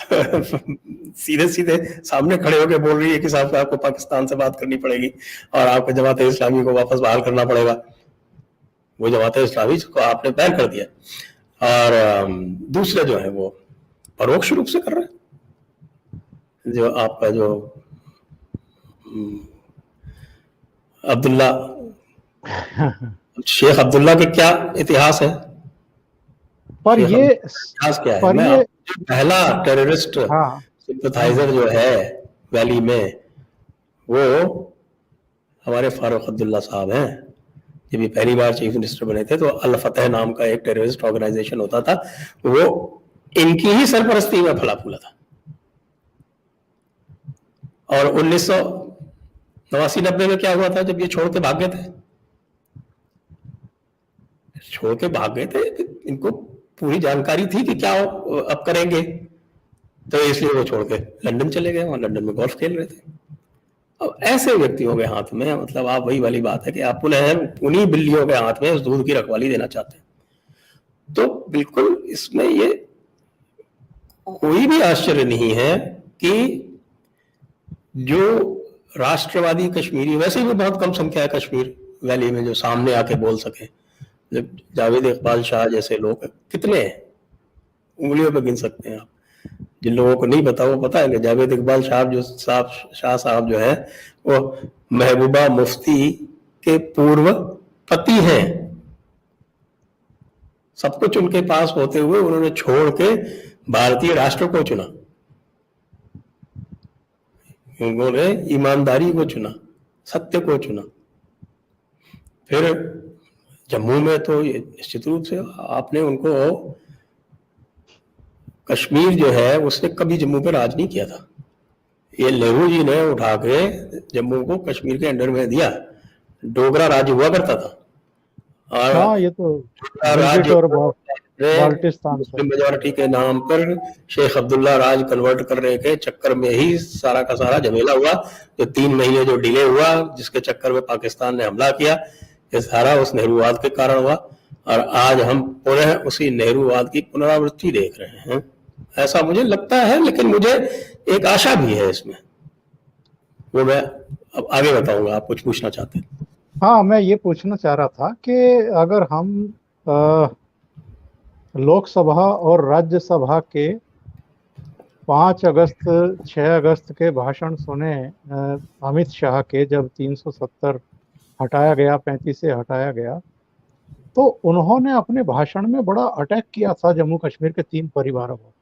सीधे सीधे सामने खड़े होकर बोल रही है कि साहब आपको पाकिस्तान से बात करनी पड़ेगी और आपको जमात इस्लामी को वापस बहाल करना पड़ेगा। वो जमात इस्लामी को आपने बैन कर दिया, और दूसरे जो है वो परोक्ष रूप से कर रहे हैं। जो आपका जो अब्दुल्ला, शेख अब्दुल्ला के क्या इतिहास है, पर ये इतिहास क्या है? मैं पहला टेररिस्ट सिंपथाइजर जो है वैली में, वो हमारे फारूक अब्दुल्ला साहब हैं। जब ये पहली बार चीफ मिनिस्टर बने थे तो अल फतह नाम का एक टेररिस्ट ऑर्गेनाइजेशन होता था, वो इनकी ही सरपरस्ती में फला फूला था। और 1989-90 में क्या हुआ था जब ये छोड़ के भाग गए थे? छोड़ के भाग गए थे, इनको पूरी जानकारी थी कि क्या अब करेंगे, तो इसलिए वो छोड़ के लंदन चले गए, वहां लंदन में गोल्फ खेल रहे थे। अब ऐसे व्यक्तियों के हाथ में, मतलब आप वही वाली बात है कि आप उन्हीं बिल्लियों के हाथ में उस दूध की रखवाली देना चाहते हैं। तो बिल्कुल इसमें ये कोई भी आश्चर्य नहीं है कि जो राष्ट्रवादी कश्मीरी, वैसे भी बहुत कम संख्या है कश्मीर वैली में जो सामने आके बोल सके, जब जावेद इकबाल शाह जैसे लोग कितने हैं, उंगलियों पे गिन सकते हैं आप। जिन लोगों को नहीं पता वो पता है कि जावेद इकबाल शाह साहब जो है वो महबूबा मुफ्ती के पूर्व पति हैं। सब कुछ उनके पास होते हुए उन्होंने छोड़ के भारतीय राष्ट्र को चुना, उन्होंने ईमानदारी को चुना, सत्य को चुना। फिर जम्मू में तो ये निश्चित रूप से आपने उनको, कश्मीर जो है उसने कभी जम्मू पे राज नहीं किया था। ये नेहरू जी ने उठा के जम्मू को कश्मीर के अंडर में दिया। डोगरा राज्य हुआ करता था, और हाँ, ये तो राज्य और बाल्टिस्तान मेजॉरिटी के नाम पर शेख अब्दुल्ला राज कन्वर्ट करने के चक्कर में ही सारा का सारा झमेला हुआ। जो 3 महीने जो डिले हुआ, जिसके चक्कर में पाकिस्तान ने हमला किया, ये सारा उस नेहरूवाद के कारण हुआ। और आज हम पुनः उसी नेहरूवाद की पुनरावृत्ति देख रहे हैं, ऐसा मुझे लगता है। लेकिन मुझे एक आशा भी है इसमें, वो मैं अब आगे बताऊंगा। आप कुछ पूछना चाहते हैं? हाँ, मैं ये पूछना चाह रहा था कि अगर हम लोकसभा और राज्यसभा के 5 अगस्त 6 अगस्त के भाषण सुने अमित शाह के, जब 370 हटाया गया, 35 से हटाया गया, तो उन्होंने अपने भाषण में बड़ा अटैक किया था जम्मू कश्मीर के 3 परिवारों को।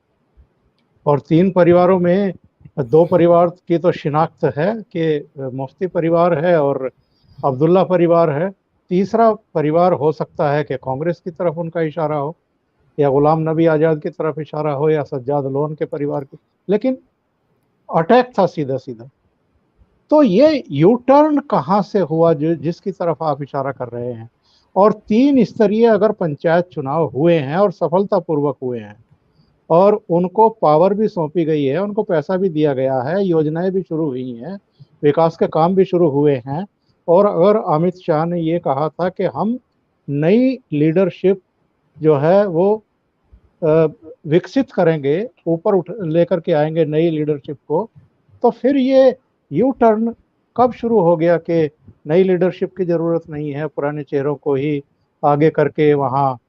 और 3 परिवारों में 2 परिवार की तो शिनाख्त है कि मुफ्ती परिवार है और अब्दुल्ला परिवार है, तीसरा परिवार हो सकता है कि कांग्रेस की तरफ उनका इशारा हो, या गुलाम नबी आज़ाद की तरफ इशारा हो, या सज्जाद लोन के परिवार की, लेकिन अटैक था सीधा सीधा। तो ये यू टर्न कहाँ से हुआ जो जिसकी तरफ आप इशारा कर रहे हैं? और 3 स्तरीय अगर पंचायत चुनाव हुए हैं और सफलतापूर्वक हुए हैं, और उनको पावर भी सौंपी गई है, उनको पैसा भी दिया गया है, योजनाएं भी शुरू हुई हैं, विकास के काम भी शुरू हुए हैं, और अगर अमित शाह ने ये कहा था कि हम नई लीडरशिप जो है वो विकसित करेंगे, ऊपर उठ लेकर के आएंगे नई लीडरशिप को, तो फिर ये यू टर्न कब शुरू हो गया कि नई लीडरशिप की ज़रूरत नहीं है, पुराने चेहरों को ही आगे करके वहाँ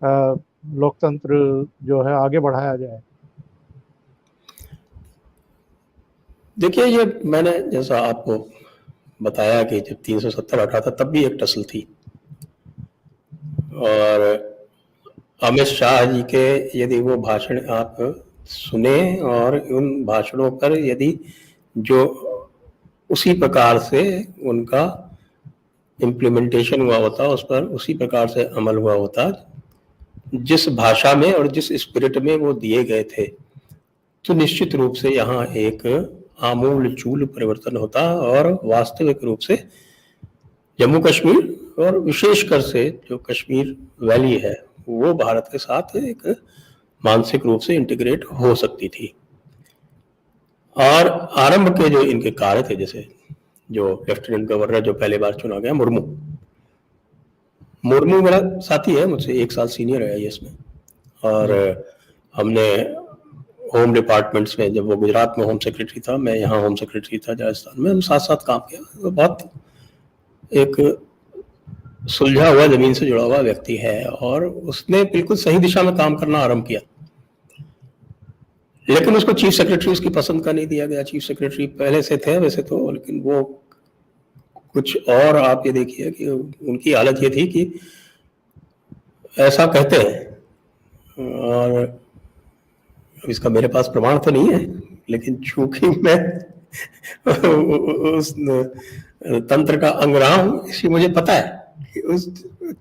लोकतंत्र जो है आगे बढ़ाया जाए? देखिए, ये मैंने जैसा आपको बताया कि जब 370 हटा था तब भी एक टसल थी, और अमित शाह जी के यदि वो भाषण आप सुने और उन भाषणों पर यदि जो उसी प्रकार से उनका इम्प्लीमेंटेशन हुआ होता, उस पर उसी प्रकार से अमल हुआ होता जिस भाषा में और जिस स्पिरिट में वो दिए गए थे, तो निश्चित रूप से यहाँ एक आमूल चूल परिवर्तन होता और वास्तविक रूप से जम्मू कश्मीर और विशेषकर से जो कश्मीर वैली है वो भारत के साथ एक मानसिक रूप से इंटीग्रेट हो सकती थी। और आरंभ के जो इनके कार्य थे, जैसे जो लेफ्टिनेंट गवर्नर जो पहले बार चुना गया, मुर्मू मेरा साथी है, मुझसे 1 साल सीनियर है आईएएस में, और हमने होम डिपार्टमेंट्स में, जब वो गुजरात में होम सेक्रेटरी था, मैं यहाँ होम सेक्रेटरी था राजस्थान में, हम साथ साथ काम किया। तो बहुत एक सुलझा हुआ, जमीन से जुड़ा हुआ व्यक्ति है, और उसने बिल्कुल सही दिशा में काम करना आरंभ किया। लेकिन उसको चीफ सेक्रेटरी उसकी पसंद का नहीं दिया गया। चीफ सेक्रेटरी पहले से थे वैसे तो, लेकिन वो कुछ और, आप ये देखिए कि उनकी हालत ये थी कि ऐसा कहते हैं, और इसका मेरे पास प्रमाण तो नहीं है, लेकिन चूंकि मैं उस तंत्र का अंग रहा हूं, इसलिए मुझे पता है कि उस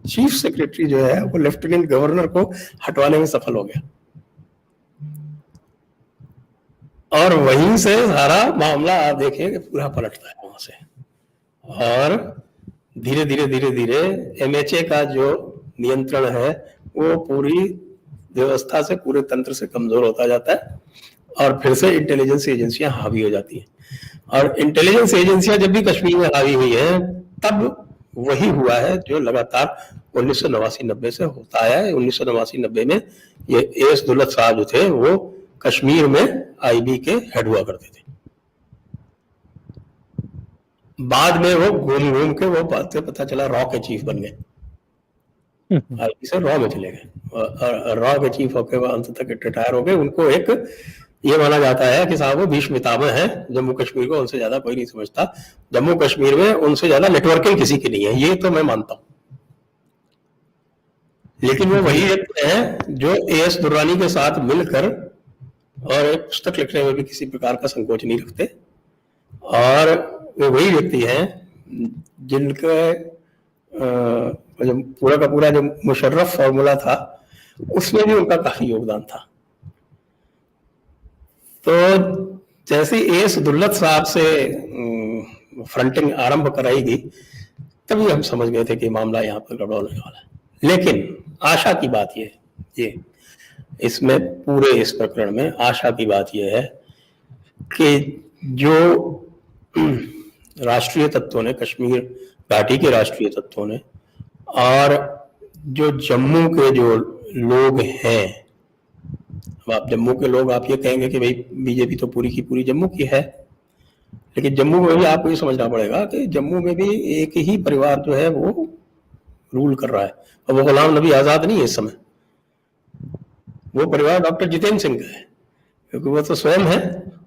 चीफ सेक्रेटरी जो है वो लेफ्टिनेंट गवर्नर को हटवाने में सफल हो गया, और वहीं से सारा मामला आप देखिए पूरा पलटता है वहां से। और धीरे धीरे धीरे धीरे एमएचए का जो नियंत्रण है वो पूरी व्यवस्था से, पूरे तंत्र से कमजोर होता जाता है, और फिर से इंटेलिजेंस एजेंसियां हावी हो जाती हैं। और इंटेलिजेंस एजेंसियां जब भी कश्मीर में हावी हुई है, तब वही हुआ है जो लगातार 1989-90 से होता है। 1989-90 में ये एस दुल्लत साहब जो थे वो कश्मीर में आईबी के हेड हुआ करते थे। बाद में वो घूम घूम के वो बातें पता चला रॉ के चीफ बन गए, आईबी से रॉ में चले गए, और रॉ के चीफ होकर वो अंत तक रिटायर हो गए। उनको एक ये माना जाता है कि साहब वो भीष्म पितामह है जम्मू कश्मीर को, उनसे ज्यादा कोई नहीं समझता। जम्मू कश्मीर में उनसे ज्यादा नेटवर्किंग किसी की नहीं है, ये तो मैं मानता हूं। लेकिन वो वही व्यक्ति है जो एएस दुर्रानी के साथ मिलकर, और एक पुस्तक लिखने में भी किसी प्रकार का संकोच नहीं रखते, और वो वही व्यक्ति है जिनका पूरा का पूरा जो मुशर्रफ फॉर्मूला था उसमें भी उनका काफी योगदान था। तो जैसे एस दुल्लत साहब से फ्रंटिंग आरंभ कराई गई, तभी हम समझ गए थे कि मामला यहाँ पर गड़बड़ होने वाला है। लेकिन आशा की बात ये इसमें पूरे इस प्रकरण में आशा की बात यह है कि जो राष्ट्रीय तत्वों ने, कश्मीर घाटी के राष्ट्रीय तत्वों ने, और जो जम्मू के जो लोग हैं, आप जम्मू के लोग, आप ये कहेंगे कि भाई बीजेपी तो पूरी की पूरी जम्मू की है, लेकिन जम्मू में भी आपको ये समझना पड़ेगा कि जम्मू में भी एक ही परिवार जो है वो रूल कर रहा है, और वो गुलाम नबी आजाद नहीं है इस समय, वो परिवार डॉक्टर जितेंद्र सिंह का है, क्योंकि वो तो स्वयं है,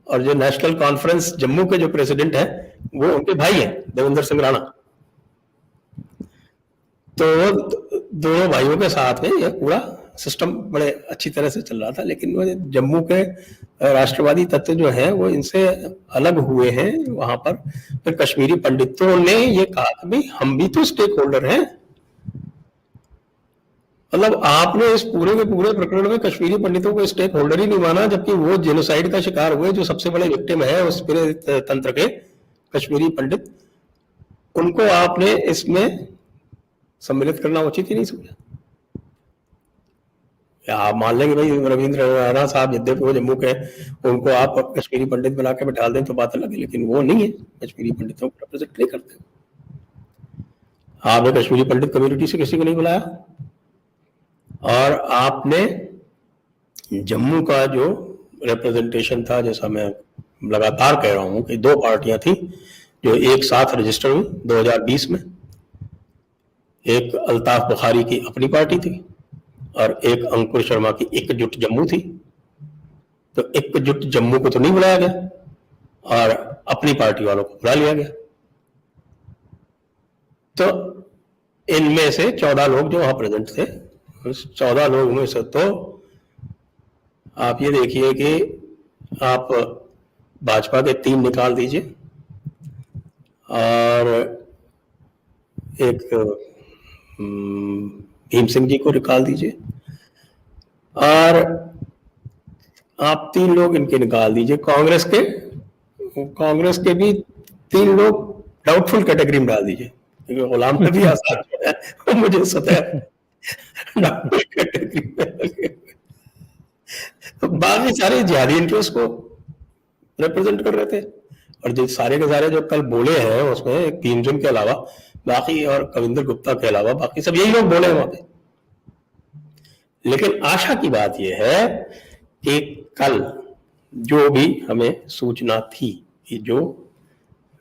और जो नेशनल कॉन्फ्रेंस जम्मू के जो प्रेसिडेंट है वो उनके भाई हैं, देवेंद्र सिंह राणा। तो दोनों भाइयों के साथ में ये पूरा सिस्टम बड़े अच्छी तरह से चल रहा था, लेकिन वो जम्मू के राष्ट्रवादी तत्व जो हैं वो इनसे अलग हुए हैं वहां पर। फिर कश्मीरी पंडितों ने ये कहा कि भाई हम भी तो स्टेक होल्डर हैं। मतलब आपने इस पूरे के पूरे प्रकरण में कश्मीरी पंडितों को स्टेक होल्डर ही नहीं माना, जबकि वो जेनोसाइड का शिकार हुए, जो सबसे बड़े विक्टिम है उस पूरे तंत्र के, कश्मीरी पंडित, उनको आपने इसमें सम्मिलित करना उचित ही नहीं समझा। या आप मान लेंगे भाई रविंद्र राणा साहब यद्यपि वो जम्मू के, उनको आप कश्मीरी पंडित बना के बैठा दें तो बात अलग है, लेकिन वो नहीं है, कश्मीरी पंडितों को रिप्रेजेंट नहीं करते। आपने कश्मीरी पंडित कम्युनिटी से किसी को नहीं बुलाया, और आपने जम्मू का जो रिप्रेजेंटेशन था, जैसा मैं लगातार कह रहा हूं कि दो पार्टियां थी जो एक साथ रजिस्टर हुई 2020 में, एक अल्ताफ बुखारी की अपनी पार्टी थी और एक अंकुर शर्मा की एकजुट जम्मू थी। तो एकजुट जम्मू को तो नहीं बुलाया गया और अपनी पार्टी वालों को बुला लिया गया। तो इनमें से 14 लोग जो वहां प्रेजेंट थे, उस 14 लोग में से तो आप ये देखिए कि आप भाजपा के 3 निकाल दीजिए और एक भीम सिंह जी को निकाल दीजिए, और आप 3 लोग इनके निकाल दीजिए कांग्रेस के भी 3 लोग डाउटफुल कैटेगरी में डाल दीजिए, क्योंकि गुलाम नबी आजाद जो है मुझे सतह डाउटफुल कैटेगरी में, तो बाकी सारे जिहादी इंटरेस्ट को रिप्रेजेंट कर रहे थे। और जो सारे के सारे जो कल बोले हैं उसमें एक भीमजन के अलावा बाकी, और कविंदर गुप्ता के अलावा बाकी सब यही लोग बोले हैं वहां पे। लेकिन आशा की बात यह है कि कल जो भी हमें सूचना थी कि जो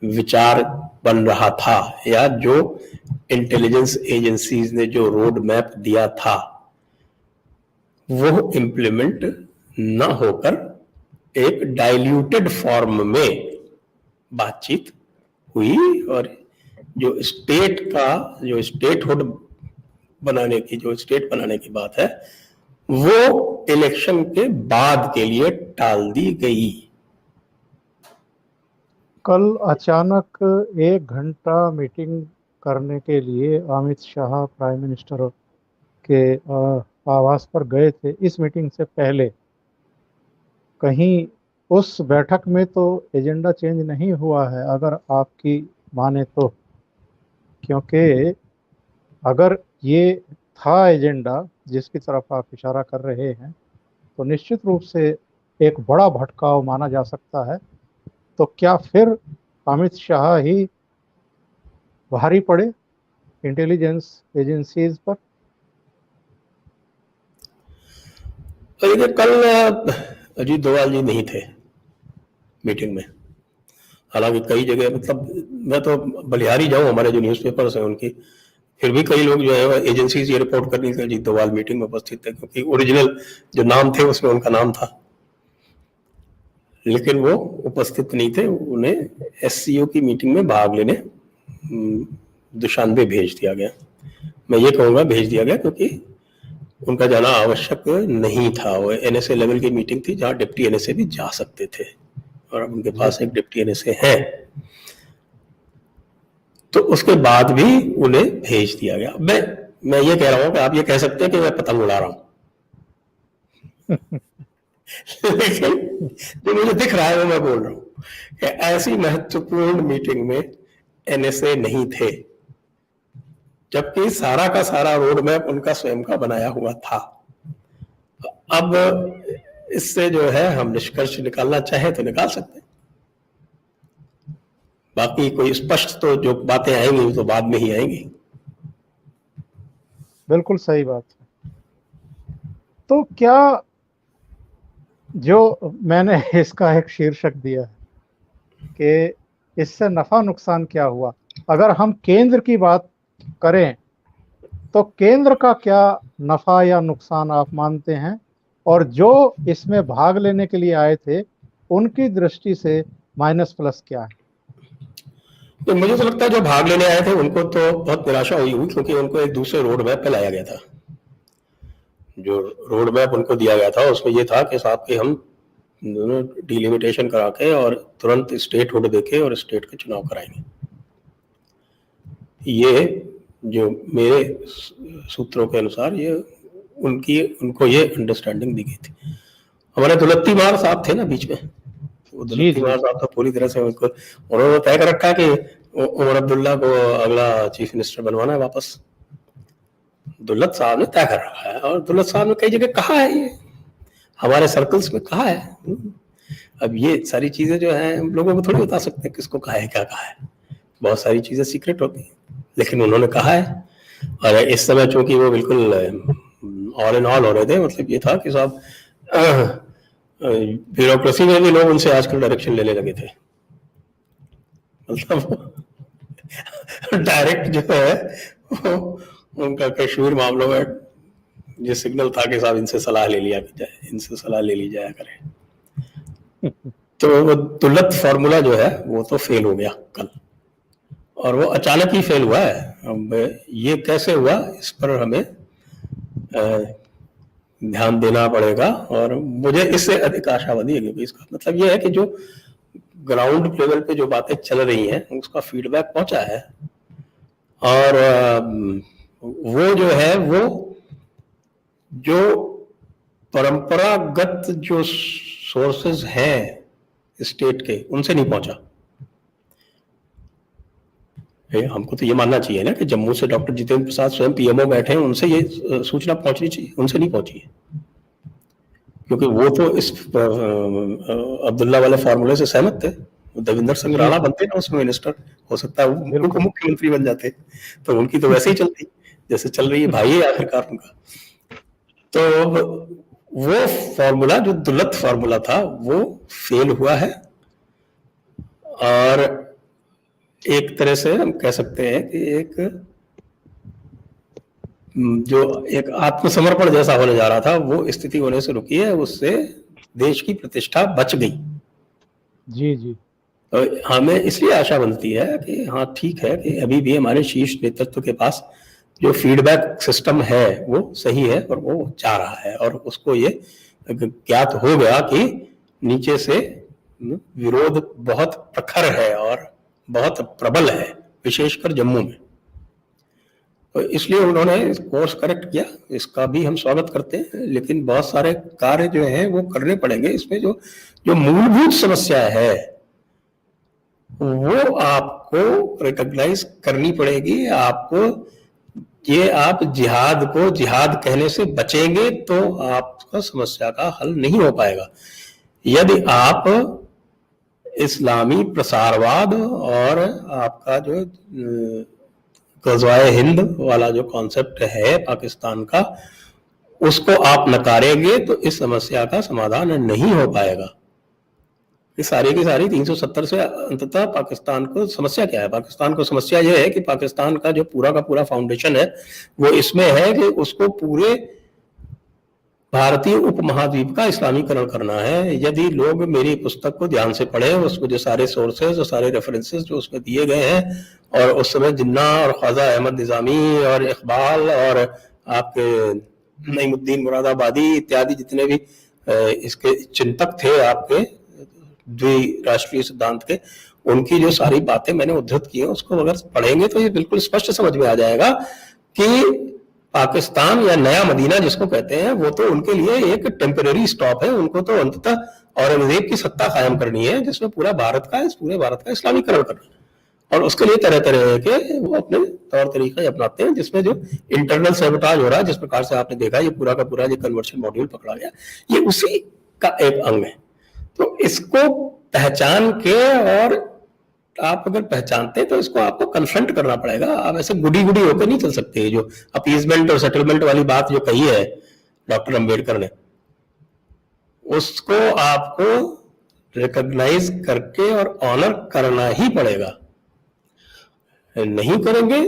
विचार बन रहा था या जो इंटेलिजेंस एजेंसीज ने जो रोड मैप दिया था वो इम्प्लीमेंट ना होकर एक डाइल्यूटेड फॉर्म में बातचीत हुई, और जो स्टेट का जो स्टेटहुड बनाने की बात है वो इलेक्शन के बाद के लिए टाल दी गई। कल अचानक 1 घंटा मीटिंग करने के लिए अमित शाह प्राइम मिनिस्टर के आवास पर गए थे। इस मीटिंग से पहले कहीं उस बैठक में तो एजेंडा चेंज नहीं हुआ है, अगर आपकी माने तो, क्योंकि अगर ये था एजेंडा जिसकी तरफ आप इशारा कर रहे हैं तो निश्चित रूप से एक बड़ा भटकाव माना जा सकता है। तो क्या फिर अमित शाह ही भारी पड़े इंटेलिजेंस एजेंसीज पर? कल अजीत डोभाल जी नहीं थे मीटिंग में, हालांकि कई जगह, मतलब मैं तो बलिहारी जाऊं, हमारे जो न्यूज़पेपर्स हैं उनकी, फिर भी कई लोग जो है एजेंसीज ये रिपोर्ट कर रही थी अजीत डोभाल मीटिंग में उपस्थित थे, क्योंकि ओरिजिनल जो नाम थे उसमें उनका नाम था, लेकिन वो उपस्थित नहीं थे। उन्हें एससीओ की मीटिंग में भाग लेने दुशानबे भेज दिया गया। मैं ये कहूँगा भेज दिया गया क्योंकि उनका जाना आवश्यक नहीं था। वो एनएसए लेवल की मीटिंग थी जहाँ डिप्टी एनएसए भी जा सकते थे, और अब उनके पास एक डिप्टी एनएसए है, तो उसके बाद भी उन्हें भेज दिया गया। मैं ये कह रहा हूँ कि आप ये कह सकते हैं कि मैं पतंग उड़ा रहा हूँ लेकिन जो मुझे दिख रहा है वो मैं बोल रहा हूँ कि ऐसी महत्वपूर्ण मीटिंग में एनएसए नहीं थे, जबकि सारा का सारा रोड मैप उनका स्वयं का बनाया हुआ था। अब इससे जो है हम निष्कर्ष निकालना चाहे तो निकाल सकते हैं, बाकी कोई स्पष्ट तो जो बातें आएंगी तो बाद में ही आएंगी। बिल्कुल सही बात है। तो क्या जो मैंने इसका एक शीर्षक दिया है कि इससे नफा नुकसान क्या हुआ, अगर हम केंद्र की बात करें तो केंद्र का क्या नफा या नुकसान आप मानते हैं, और जो इसमें भाग लेने के लिए आए थे उनकी दृष्टि से माइनस प्लस क्या है? तो मुझे तो लगता है जो भाग लेने आए थे उनको तो बहुत निराशा हुई, क्योंकि उनको एक दूसरे रोड मैप पे लाया गया था। जो रोड मैप उनको दिया गया था उसमें ये था कि साहब कि हम दोनों डिलिमिटेशन करा के और तुरंत स्टेट हुड देके और स्टेट के चुनाव कराएंगे। ये जो मेरे सूत्रों के अनुसार ये उनको ये अंडरस्टैंडिंग दी गई थी। हमारे दुलत्ती मार साहब थे ना बीच में, वो दुलत्ती मार साहब तो पूरी तरह से उन्होंने तय कर रखा कि उमर अब्दुल्ला को अगला चीफ मिनिस्टर बनवाना है वापस। दुल्लत साहब ने तय कर रखा है और दुल्लत साहब ने कई जगह कहा है, ये हमारे सर्कल्स में कहा है। अब ये सारी चीजें जो है हम लोगों को थोड़ी बता सकते हैं किसको कहा है क्या कहा है, बहुत सारी चीजें सीक्रेट होती हैं, लेकिन उन्होंने कहा है। और इस समय चूंकि वो बिल्कुल ऑल इन ऑल हो रहे थे, मतलब ये था कि साहब ब्यूरोक्रेसी में भी लोग उनसे आजकल डायरेक्शन लेने लगे थे, मतलब डायरेक्ट जो है वो उनका कश्मीर मामलों में ये सिग्नल था कि साहब इनसे सलाह ले लिया जाए, इनसे सलाह ले ली जाया करे। तो वो दुल्लत फार्मूला जो है वो तो फेल हो गया कल, और वो अचानक ही फेल हुआ है। अब ये कैसे हुआ इस पर हमें ध्यान देना पड़ेगा, और मुझे इससे अधिक आशावादी है क्योंकि इसका मतलब ये है कि जो ग्राउंड लेवल पे जो बातें चल रही हैं उसका फीडबैक पहुंचा है, और वो जो है वो जो परंपरागत जो सोर्सेज हैं स्टेट के उनसे नहीं पहुंचा। हमको तो ये मानना चाहिए ना कि जम्मू से डॉक्टर जितेंद्र प्रसाद स्वयं पीएमओ बैठे हैं, उनसे ये सूचना पहुंचनी चाहिए, उनसे नहीं पहुंची है, क्योंकि वो तो इस अब्दुल्ला वाले फार्मूले से सहमत थे। देवेंद्र सिंह राणा बनते ना उसमें मिनिस्टर, हो सकता है उनको मुख्यमंत्री बन जाते, तो उनकी तो वैसे ही चलती जैसे चल रही है, भाई है आखिरकार उनका। तो वो फार्मूला जो दुल्लत फार्मूला था वो फेल हुआ है, और एक तरह से हम कह सकते हैं कि एक जो एक आत्मसमर्पण जैसा होने जा रहा था वो स्थिति होने से रुकी है, उससे देश की प्रतिष्ठा बच गई। जी जी, तो हमें इसलिए आशा बनती है कि हाँ ठीक है कि अभी भी हमारे शीर्ष नेतृत्व के पास जो फीडबैक सिस्टम है वो सही है और वो जा रहा है, और उसको ये ज्ञात हो गया कि नीचे से विरोध बहुत प्रखर है और बहुत प्रबल है, विशेषकर जम्मू में। तो इसलिए उन्होंने कोर्स करेक्ट किया, इसका भी हम स्वागत करते हैं, लेकिन बहुत सारे कार्य जो हैं वो करने पड़ेंगे। इसमें जो जो मूलभूत समस्या है वो आपको रिकॉग्नाइज करनी पड़ेगी। आपको ये आप जिहाद को जिहाद कहने से बचेंगे तो आपका समस्या का हल नहीं हो पाएगा। यदि आप इस्लामी प्रसारवाद और आपका जो गज़वाए हिंद वाला जो कॉन्सेप्ट है पाकिस्तान का, उसको आप नकारेंगे तो इस समस्या का समाधान नहीं हो पाएगा। ये सारी की सारी 370 से अंततः पाकिस्तान को समस्या क्या है? पाकिस्तान को समस्या यह है कि पाकिस्तान का जो पूरा का पूरा फाउंडेशन है वो इसमें है कि उसको पूरे भारतीय उपमहाद्वीप का इस्लामीकरण करना है। यदि लोग मेरी पुस्तक को ध्यान से पढ़े, उसमें जो सारे सोर्सेज और सारे रेफरेंसेस जो उसमें दिए गए हैं, और उस समय जिन्ना और ख्वाजा अहमद निजामी और इकबाल और आपके नईमुद्दीन मुरादाबादी इत्यादि जितने भी इसके चिंतक थे आपके द्विराष्ट्रीय सिद्धांत के, उनकी जो सारी बातें मैंने उद्धृत की हैं उसको अगर पढ़ेंगे तो ये बिल्कुल स्पष्ट समझ में आ जाएगा कि पाकिस्तान या नया मदीना जिसको कहते हैं वो तो उनके लिए एक टेम्पररी स्टॉप है। उनको तो अंततः औरंगजेब की सत्ता कायम करनी है जिसमें पूरे भारत का इस्लामीकरण करना है, और उसके लिए तरह तरह के वो अपने तौर तरीके अपनाते हैं, जिसमें जो इंटरनल सैबोटाज हो रहा है, जिस प्रकार से आपने देखा ये पूरा का पूरा ये कन्वर्शन मॉड्यूल पकड़ा गया, ये उसी का एक अंग है। तो इसको पहचान के, और आप अगर पहचानते हैं तो इसको आपको कन्फ्रंट करना पड़ेगा। आप ऐसे गुडी गुडी होकर नहीं चल सकते। जो अपीजमेंट और सेटलमेंट वाली बात जो कही है डॉक्टर अंबेडकर ने, उसको आपको रिकॉग्नाइज करके और ऑनर करना ही पड़ेगा। नहीं करेंगे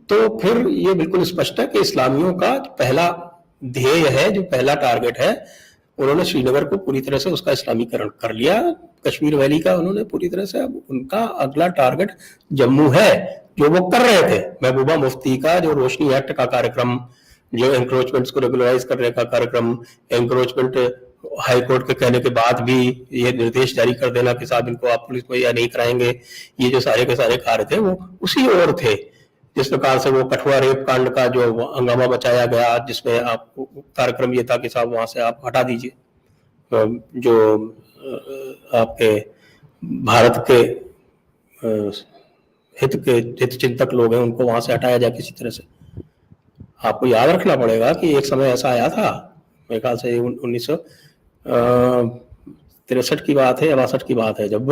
तो फिर ये बिल्कुल स्पष्ट है कि इस्लामियों का पहला ध्येय है, जो पहला टारगेट है, उन्होंने श्रीनगर को पूरी तरह से उसका इस्लामीकरण कर लिया, कश्मीर वैली का उन्होंने पूरी तरह से, अब उनका अगला टारगेट जम्मू है, जो वो कर रहे थे। महबूबा मुफ्ती का जो रोशनी एक्ट का कार्यक्रम जो एंक्रोचमेंट्स को रेगुलराइज करने का कार्यक्रम, एंक्रोचमेंट हाई कोर्ट के कहने के बाद भी ये निर्देश जारी कर देना कि साहब इनको आप पुलिस में या नहीं कराएंगे, ये जो सारे के सारे कार्य थे वो उसी ओर थे। जिस प्रकार से वो कठुआ रेप कांड का जो हंगामा मचाया गया, जिसमें आप कार्यक्रम ये था कि साहब वहां से आप हटा दीजिए, जो आपके भारत के हित चिंतक लोग हैं उनको वहां से हटाया जाए किसी तरह से। आपको याद रखना पड़ेगा कि एक समय ऐसा आया था, मेरे ख्याल से 1963 की बात है या 62 की बात है, जब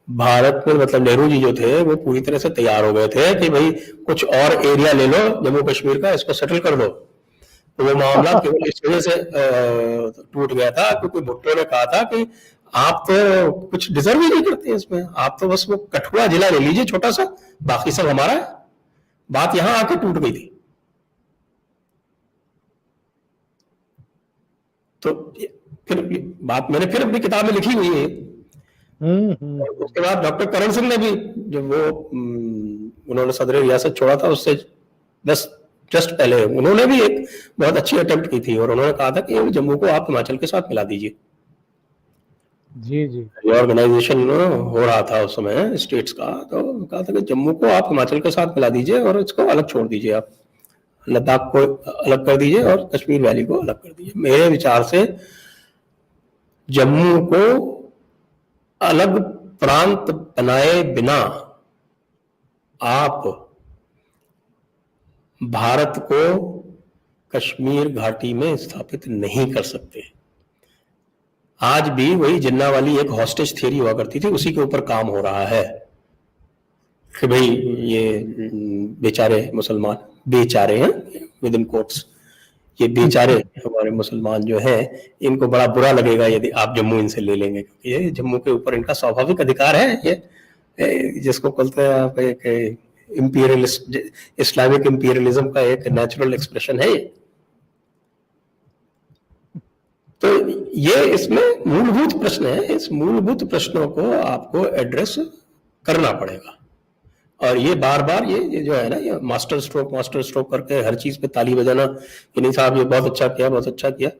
भारत में मतलब नेहरू जी जो थे वो पूरी तरह से तैयार हो गए थे कि भाई कुछ और एरिया ले लो जम्मू कश्मीर का, इसको सेटल कर दो। तो वो मामला केवल इस वजह से टूट गया था क्योंकि भुट्टो ने कहा था कि आप तो कुछ डिजर्व ही नहीं करते इसमें, आप तो बस वो कठुआ जिला ले लीजिए छोटा सा, बाकी सब हमारा है। बात यहां आके टूट गई थी। तो फिर बात मैंने फिर अपनी किताब में लिखी हुई है। उसके बाद डॉक्टर करण सिंह ने भी, जब वो उन्होंने सदर रियासत छोड़ा था उससे जस्ट पहले उन्होंने भी एक बहुत अच्छी अटेम्प्ट की थी और उन्होंने कहा था कि जम्मू को आप हिमाचल के साथ मिला दीजिए। जी जी, ऑर्गेनाइजेशन हो रहा था उस समय स्टेट्स का, तो कहा था कि जम्मू को आप हिमाचल के साथ मिला दीजिए और इसको अलग छोड़ दीजिए, आप लद्दाख को अलग कर दीजिए और कश्मीर वैली को अलग कर दीजिए। मेरे विचार से जम्मू को अलग प्रांत बनाए बिना आप भारत को कश्मीर घाटी में स्थापित नहीं कर सकते। आज भी वही जिन्ना वाली एक हॉस्टेज थियरी हुआ करती थी, उसी के ऊपर काम हो रहा है कि भाई ये बेचारे मुसलमान, बेचारे हैं विद इन कोट्स, ये बेचारे हमारे मुसलमान जो हैं इनको बड़ा बुरा लगेगा यदि आप जम्मू इनसे ले लेंगे, क्योंकि ये जम्मू के ऊपर इनका स्वाभाविक अधिकार है। ये जिसको बोलते हैं आप एक इंपीरियलिस्ट, इस्लामिक इंपीरियलिज्म का एक नेचुरल एक्सप्रेशन है ये। तो ये इसमें मूलभूत प्रश्न है, इस मूलभूत प्रश्नों को आपको एड्रेस करना पड़ेगा। और ये बार बार ये जो है ना, ये मास्टर स्ट्रोक करके हर चीज पे ताली बजाना कि नहीं साहब ये बहुत अच्छा किया, बहुत अच्छा किया,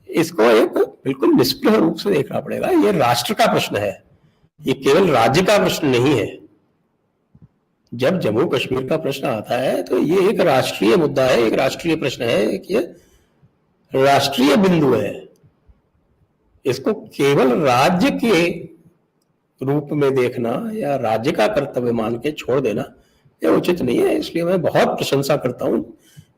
इसको एक बिल्कुल निष्प्रह रूप से देखना पड़ेगा। ये राष्ट्र का प्रश्न है, ये केवल राज्य का प्रश्न नहीं है। जब जम्मू कश्मीर का प्रश्न आता है तो ये एक राष्ट्रीय मुद्दा है, एक राष्ट्रीय प्रश्न है, एक ये राष्ट्रीय बिंदु है। इसको केवल राज्य के रूप में देखना या राज्य का कर्तव्य मान के छोड़ देना यह उचित नहीं है। इसलिए मैं बहुत प्रशंसा करता हूं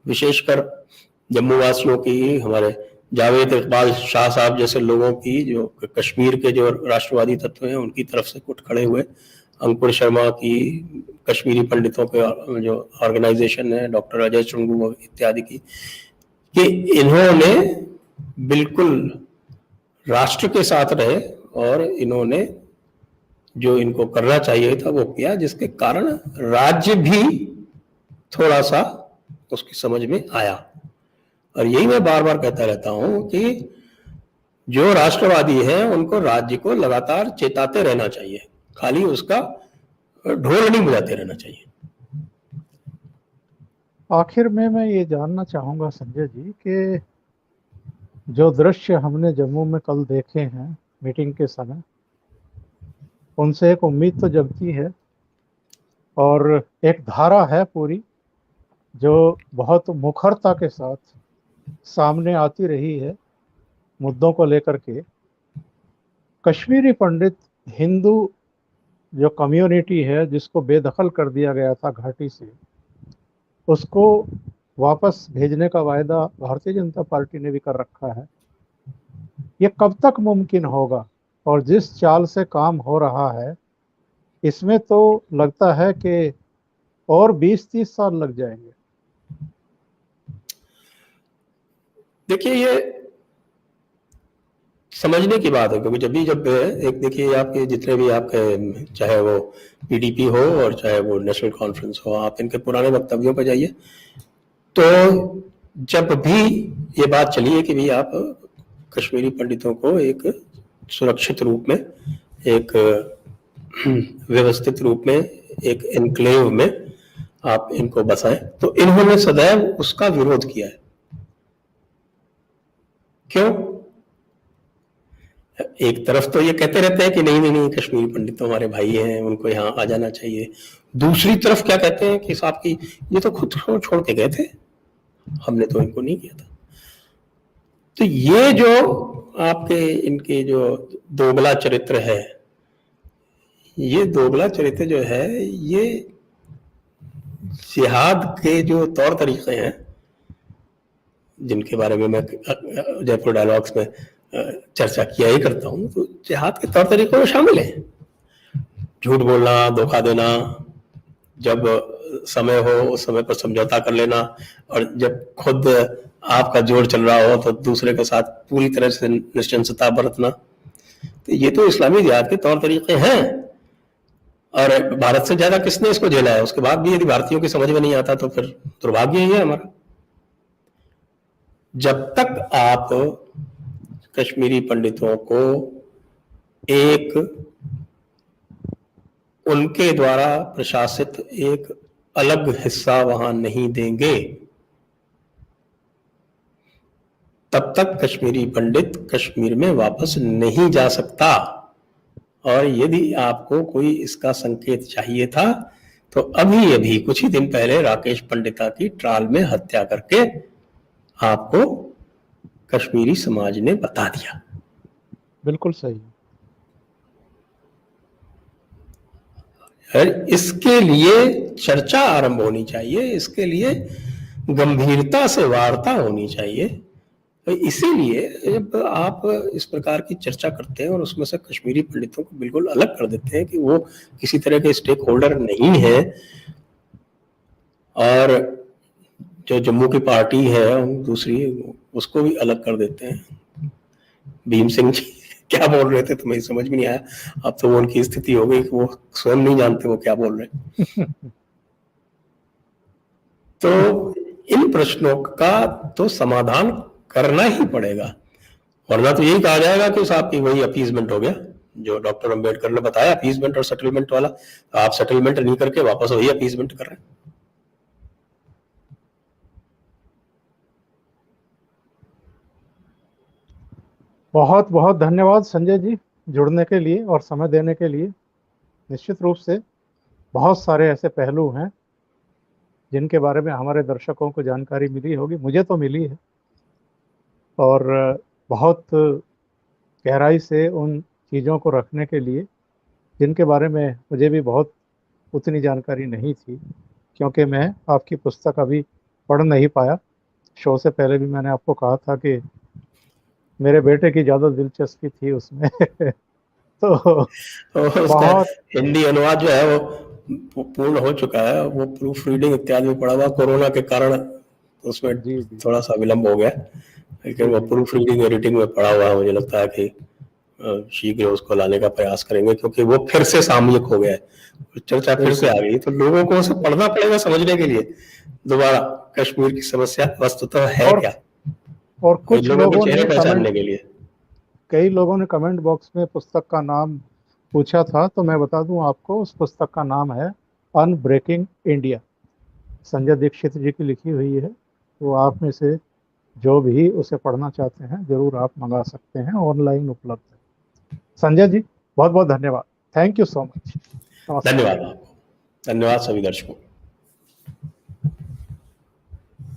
विशेषकर जम्मू वासियों की, हमारे जावेद इकबाल शाह साहब जैसे लोगों की, जो कश्मीर के जो राष्ट्रवादी तत्व हैं उनकी तरफ से उठ खड़े हुए, अंकुर शर्मा की, कश्मीरी पंडितों के जो ऑर्गेनाइजेशन है, डॉक्टर अजय चुंगू इत्यादि की, कि इन्होंने बिल्कुल राष्ट्र के साथ रहे और इन्होंने जो इनको करना चाहिए था वो किया, जिसके कारण राज्य भी थोड़ा सा उसकी समझ में आया। और यही मैं बार बार कहता रहता हूं कि जो राष्ट्रवादी हैं उनको राज्य को लगातार चेताते रहना चाहिए, खाली उसका ढोल नहीं बजाते रहना चाहिए। आखिर में मैं ये जानना चाहूँगा संजय जी कि जो दृश्य हमने जम्मू में कल देखे हैं मीटिंग के समय, उनसे एक उम्मीद तो जगती है और एक धारा है पूरी जो बहुत मुखरता के साथ सामने आती रही है मुद्दों को लेकर के। कश्मीरी पंडित हिंदू जो कम्युनिटी है जिसको बेदखल कर दिया गया था घाटी से, उसको वापस भेजने का वायदा भारतीय जनता पार्टी ने भी कर रखा है। ये कब तक मुमकिन होगा? और जिस चाल से काम हो रहा है इसमें तो लगता है कि और 20-30 साल लग जाएंगे। देखिए ये समझने की बात है, क्योंकि जब एक देखिए आपके जितने भी आपके, चाहे वो पीडीपी हो और चाहे वो नेशनल कॉन्फ्रेंस हो, आप इनके पुराने वक्तव्यों पर जाइए, तो जब भी ये बात चली है कि भाई आप कश्मीरी पंडितों को एक सुरक्षित रूप में, एक व्यवस्थित रूप में, एक एनक्लेव में आप इनको बसाएं। तो इन्होंने सदैव उसका विरोध किया है। क्यों? एक तरफ तो ये कहते रहते हैं कि नहीं नहीं नहीं, कश्मीरी पंडित तो हमारे भाई हैं, उनको यहाँ आ जाना चाहिए। दूसरी तरफ क्या कहते हैं कि साहब की ये तो खुद छोड़ के गए थे, हमने तो इनको नहीं किया था। तो ये जो आपके इनके जो दोगला चरित्र है, ये दोगला चरित्र जो है, ये जिहाद के जो तौर तरीके हैं, जिनके बारे में मैं जयपुर डायलॉग्स में चर्चा किया ही करता हूँ, तो जिहाद के तौर तरीकों में शामिल है झूठ बोलना, धोखा देना, जब समय हो उस समय पर समझौता कर लेना, और जब खुद आपका जोर चल रहा हो तो दूसरे के साथ पूरी तरह से निश्चिंतता बरतना। तो ये तो इस्लामी जिहाद के तौर तरीके हैं, और भारत से ज्यादा किसने इसको झेला है। उसके बाद भी यदि भारतीयों की समझ में नहीं आता तो फिर दुर्भाग्य ही है हमारा। जब तक आप कश्मीरी पंडितों को एक उनके द्वारा प्रशासित एक अलग हिस्सा वहां नहीं देंगे, तब तक कश्मीरी पंडित कश्मीर में वापस नहीं जा सकता। और यदि आपको कोई इसका संकेत चाहिए था तो अभी कुछ ही दिन पहले राकेश पंडिता की ट्राल में हत्या करके आपको कश्मीरी समाज ने बता दिया। बिल्कुल सही। इसके लिए चर्चा आरंभ होनी चाहिए, इसके लिए गंभीरता से वार्ता होनी चाहिए। तो इसीलिए जब आप इस प्रकार की चर्चा करते हैं और उसमें से कश्मीरी पंडितों को बिल्कुल अलग कर देते हैं कि वो किसी तरह के स्टेक होल्डर नहीं है, और जो जम्मू की पार्टी है दूसरी, उसको भी अलग कर देते हैं। भीम सिंह जी क्या बोल रहे थे तुम्हें समझ में नहीं आया, अब तो वो उनकी स्थिति हो गई कि वो स्वयं नहीं जानते वो क्या बोल रहे। तो इन प्रश्नों का तो समाधान करना ही पड़ेगा, वरना तो यही कहा जाएगा कि साहब की वही अपीजमेंट हो गया, जो डॉक्टर अंबेडकर ने बताया, अपीजमेंट और सेटलमेंट वाला। आप सेटलमेंट नहीं करके वापस वही अपीजमेंट कर रहे हैं। बहुत बहुत धन्यवाद संजय जी, जुड़ने के लिए और समय देने के लिए। निश्चित रूप से बहुत सारे ऐसे पहलू हैं जिनके बारे में हमारे दर्शकों को जानकारी मिली होगी, मुझे तो मिली है, और बहुत गहराई से उन चीज़ों को रखने के लिए जिनके बारे में मुझे भी बहुत उतनी जानकारी नहीं थी, क्योंकि मैं आपकी पुस्तक अभी पढ़ नहीं पाया। शो से पहले भी मैंने आपको कहा था कि मेरे बेटे की ज़्यादा दिलचस्पी थी उसमें। तो बहुत हिंदी अनुवाद जो है वो पूर्ण हो चुका है, वो प्रूफ रीडिंग इत्यादि में पड़ा हुआ, कोरोना के कारण उसमें थोड़ा सा विलंब हो गया, लेकिन वो प्रूफ रीडिंग एडिटिंग में पड़ा हुआ है। मुझे लगता है कि शीघ्र उसको लाने का प्रयास करेंगे, क्योंकि वो फिर से सामयिक हो गया है, चर्चा फिर से आ गई, तो लोगों को उसे पढ़ना पड़ेगा समझने के लिए दोबारा कश्मीर की समस्या वस्तुतः है क्या, और कुछ लोगों ने पहचानने के लिए। कई लोगों ने कमेंट बॉक्स में पुस्तक का नाम पूछा था, तो मैं बता दूं आपको, उस पुस्तक का नाम है अनब्रेकिंग इंडिया, संजय दीक्षित जी की लिखी हुई है। तो आप में से जो भी उसे पढ़ना चाहते हैं जरूर आप मंगा सकते हैं, ऑनलाइन उपलब्ध है। संजय जी बहुत बहुत धन्यवाद, थैंक यू सो मच। धन्यवाद आपको, धन्यवाद सभी दर्शकों।